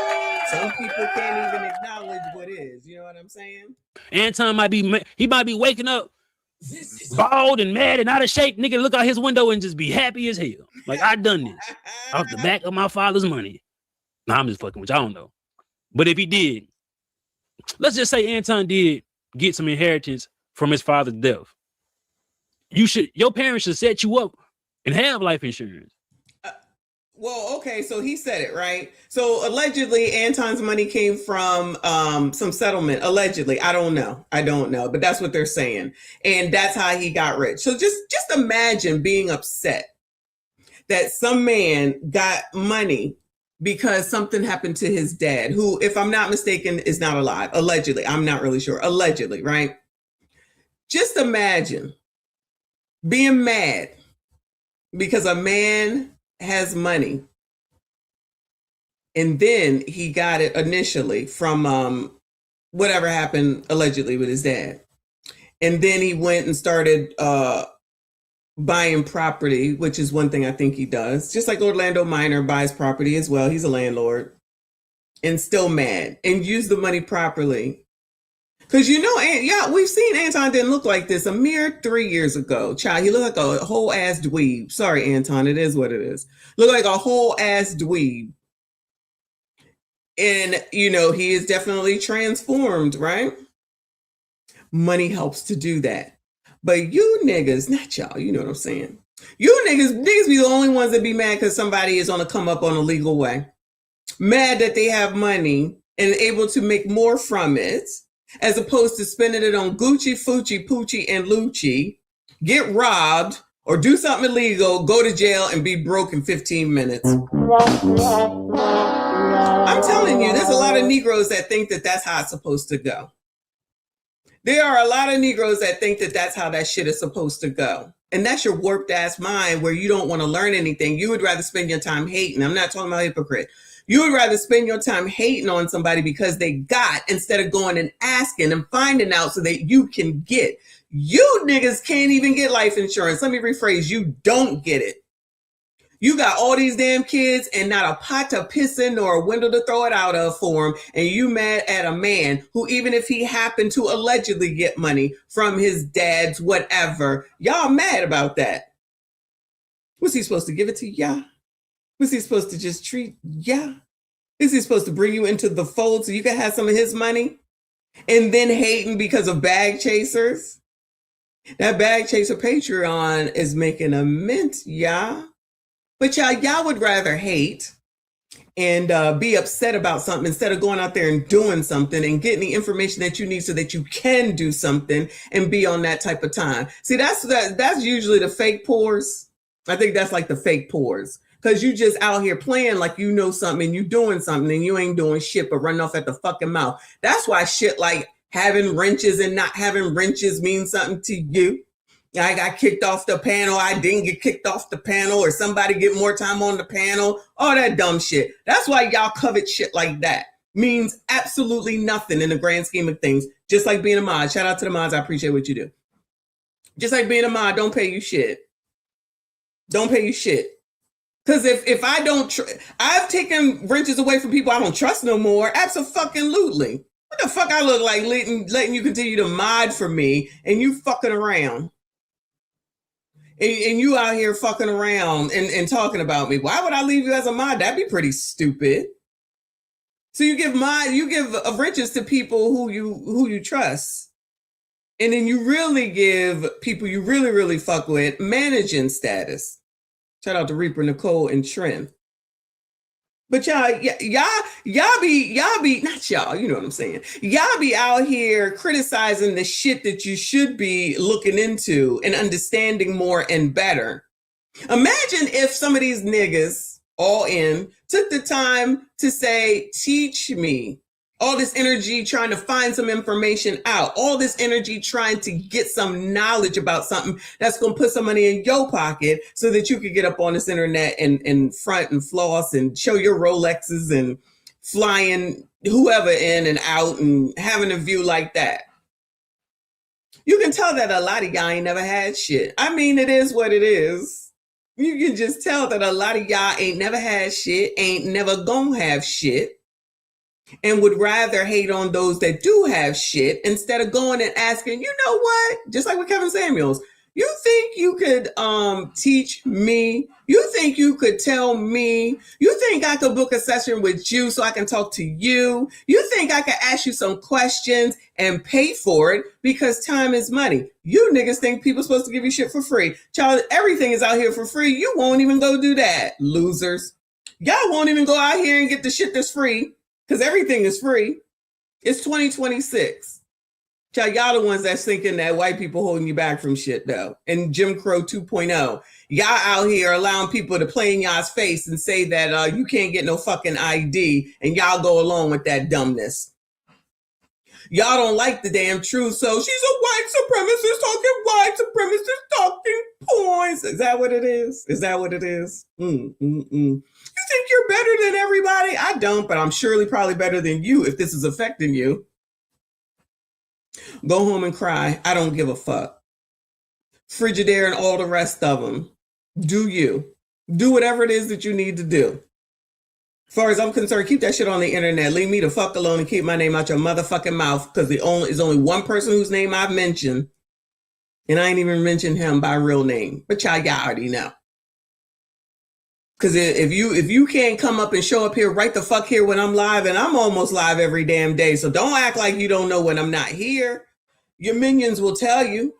some people can't even acknowledge what is. You know what I'm saying? Anton might be waking up bald and mad and out of shape. Nigga look out his window and just be happy as hell. Like, I done this off the back of my father's money. Nah, I'm just fucking with you. I don't know. But if he did, let's just say Anton did get some inheritance from his father's death. Your parents should set you up and have life insurance. Well, okay, so he said it, right? So allegedly Anton's money came from some settlement. Allegedly. I don't know, but that's what they're saying. And that's how he got rich. So just imagine being upset that some man got money because something happened to his dad, who, if I'm not mistaken, is not alive. Allegedly. I'm not really sure. Allegedly, right? Just imagine being mad because a man has money and then he got it initially from whatever happened allegedly with his dad. And then he went and started buying property, which is one thing I think he does. Just like Orlando Minor buys property as well. He's a landlord and still mad and use the money properly. Because we've seen Anton didn't look like this a mere 3 years ago. Child, he looked like a whole ass dweeb. Sorry, Anton, it is what it is. Look like a whole ass dweeb. And, he is definitely transformed, right? Money helps to do that. But you niggas, not y'all, you know what I'm saying? You niggas be the only ones that be mad because somebody is on a come up on a legal way. Mad that they have money and able to make more from it, as opposed to spending it on Gucci, Fucci, Poochie, and Lucci, get robbed, or do something illegal, go to jail, and be broke in 15 minutes. I'm telling you, there's a lot of Negroes that think that that's how it's supposed to go. There are a lot of Negroes that think that that's how that shit is supposed to go. And that's your warped ass mind where you don't want to learn anything. You would rather spend your time hating. I'm not talking about hypocrite. You would rather spend your time hating on somebody because they got, instead of going and asking and finding out so that you can get. You niggas can't even get life insurance. Let me rephrase. You don't get it. You got all these damn kids and not a pot to piss in or a window to throw it out of for them. And you mad at a man who, even if he happened to allegedly get money from his dad's whatever, y'all mad about that. Was he supposed to give it to y'all? Was he supposed to just treat y'all? Is he supposed to bring you into the fold so you can have some of his money? And then hating because of bag chasers? That bag chaser Patreon is making a mint, y'all. But y'all would rather hate and be upset about something instead of going out there and doing something and getting the information that you need so that you can do something and be on that type of time. See, that's usually the fake pores. I think that's like the fake pores. Because you just out here playing like you know something and you doing something and you ain't doing shit but running off at the fucking mouth. That's why shit like having wrenches and not having wrenches means something to you. I got kicked off the panel. I didn't get kicked off the panel, or somebody get more time on the panel. All that dumb shit. That's why y'all covet shit like that. Means absolutely nothing in the grand scheme of things. Just like being a mod. Shout out to the mods. I appreciate what you do. Just like being a mod, don't pay you shit. Don't pay you shit. Because if I don't, I've taken wrenches away from people I don't trust no more. Absolutely. What the fuck I look like letting you continue to mod for me and you fucking around. And you out here fucking around and talking about me. Why would I leave you as a mod? That'd be pretty stupid. So you give wrenches to people who you trust. And then you really give people you really, really fuck with managing status. Shout out to Reaper, Nicole, and Trent. But y'all be, not y'all, you know what I'm saying. Y'all be out here criticizing the shit that you should be looking into and understanding more and better. Imagine if some of these niggas all in took the time to say, teach me. All this energy trying to find some information out. All this energy trying to get some knowledge about something that's going to put some money in your pocket so that you could get up on this internet and front and floss and show your Rolexes and flying whoever in and out and having a view like that. You can tell that a lot of y'all ain't never had shit. I mean, it is what it is. You can just tell that a lot of y'all ain't never had shit, ain't never gonna have shit. And would rather hate on those that do have shit instead of going and asking, you know what? Just like with Kevin Samuels, you think you could teach me? You think you could tell me? You think I could book a session with you so I can talk to you? You think I could ask you some questions and pay for it because time is money? You niggas think people supposed to give you shit for free. Child, everything is out here for free. You won't even go do that, losers. Y'all won't even go out here and get the shit that's free. Because everything is free. It's 2026. Y'all the ones that's thinking that white people holding you back from shit, though. And Jim Crow 2.0. Y'all out here allowing people to play in y'all's face and say that you can't get no fucking ID. And y'all go along with that dumbness. Y'all don't like the damn truth. So she's a white supremacist talking points. Is that what it is? Is that what it is? You think you're better than everybody? I don't, but I'm surely probably better than you if this is affecting you. Go home and cry. I don't give a fuck. Frigidaire and all the rest of them. Do you. Do whatever it is that you need to do. As far as I'm concerned, keep that shit on the internet. Leave me the fuck alone and keep my name out your motherfucking mouth, because there's only one person whose name I've mentioned, and I ain't even mentioned him by real name. But y'all already know. Because if you can't come up and show up here right the fuck here when I'm live, and I'm almost live every damn day, so don't act like you don't know when I'm not here. Your minions will tell you.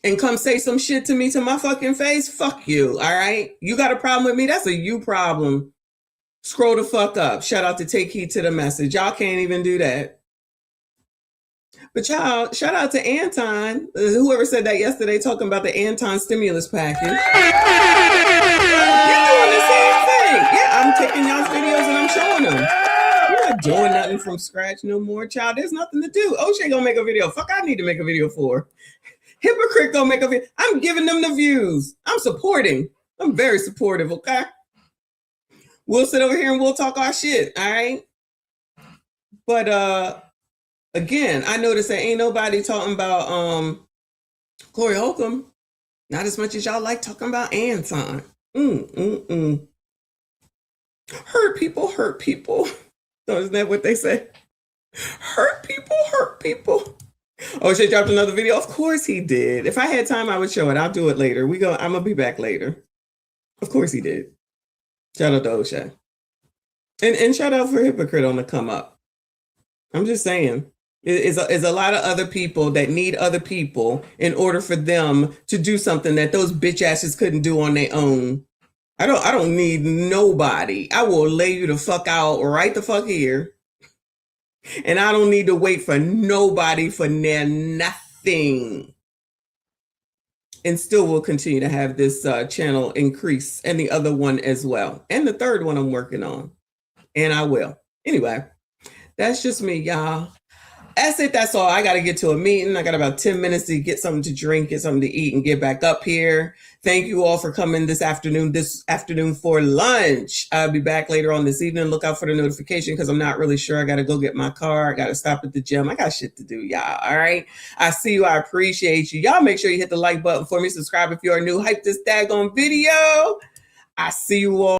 And come say some shit to me to my fucking face. Fuck you, all right? You got a problem with me? That's a you problem. Scroll the fuck up. Shout out to Take Heed to the Message. Y'all can't even do that. But y'all, shout out to Anton. Whoever said that yesterday, talking about the Anton stimulus package. You're doing the same thing. Yeah, I'm taking y'all's videos and I'm showing them. You're not doing nothing from scratch no more, child. There's nothing to do. O'Shea gonna make a video. Fuck, I need to make a video for. Hypocrite gonna make a video. I'm giving them the views. I'm supporting. I'm very supportive, okay? We'll sit over here and we'll talk our shit, all right? But again, I noticed that ain't nobody talking about Corey Holcomb. Not as much as y'all like talking about Anton. Hurt people hurt people. So isn't that what they say? Hurt people hurt people. Oh, she dropped another video? Of course he did. If I had time, I would show it. I'll do it later. I'm gonna be back later. Of course he did. Shout out to O'Shea. And shout out for Hypocrite on the come up. I'm just saying. It's a lot of other people that need other people in order for them to do something that those bitch asses couldn't do on their own. I don't need nobody. I will lay you the fuck out right the fuck here. And I don't need to wait for nobody for nothing. And still will continue to have this channel increase, and the other one as well. And the third one I'm working on. And I will. Anyway, that's just me, y'all. That's it. That's all. I got to get to a meeting. I got about 10 minutes to get something to drink, get something to eat, and get back up here. Thank you all for coming this afternoon for lunch. I'll be back later on this evening. Look out for the notification because I'm not really sure. I got to go get my car. I got to stop at the gym. I got shit to do, y'all. All right. I see you. I appreciate you. Y'all make sure you hit the like button for me. Subscribe if you're new. Hype this daggone video. I see you all.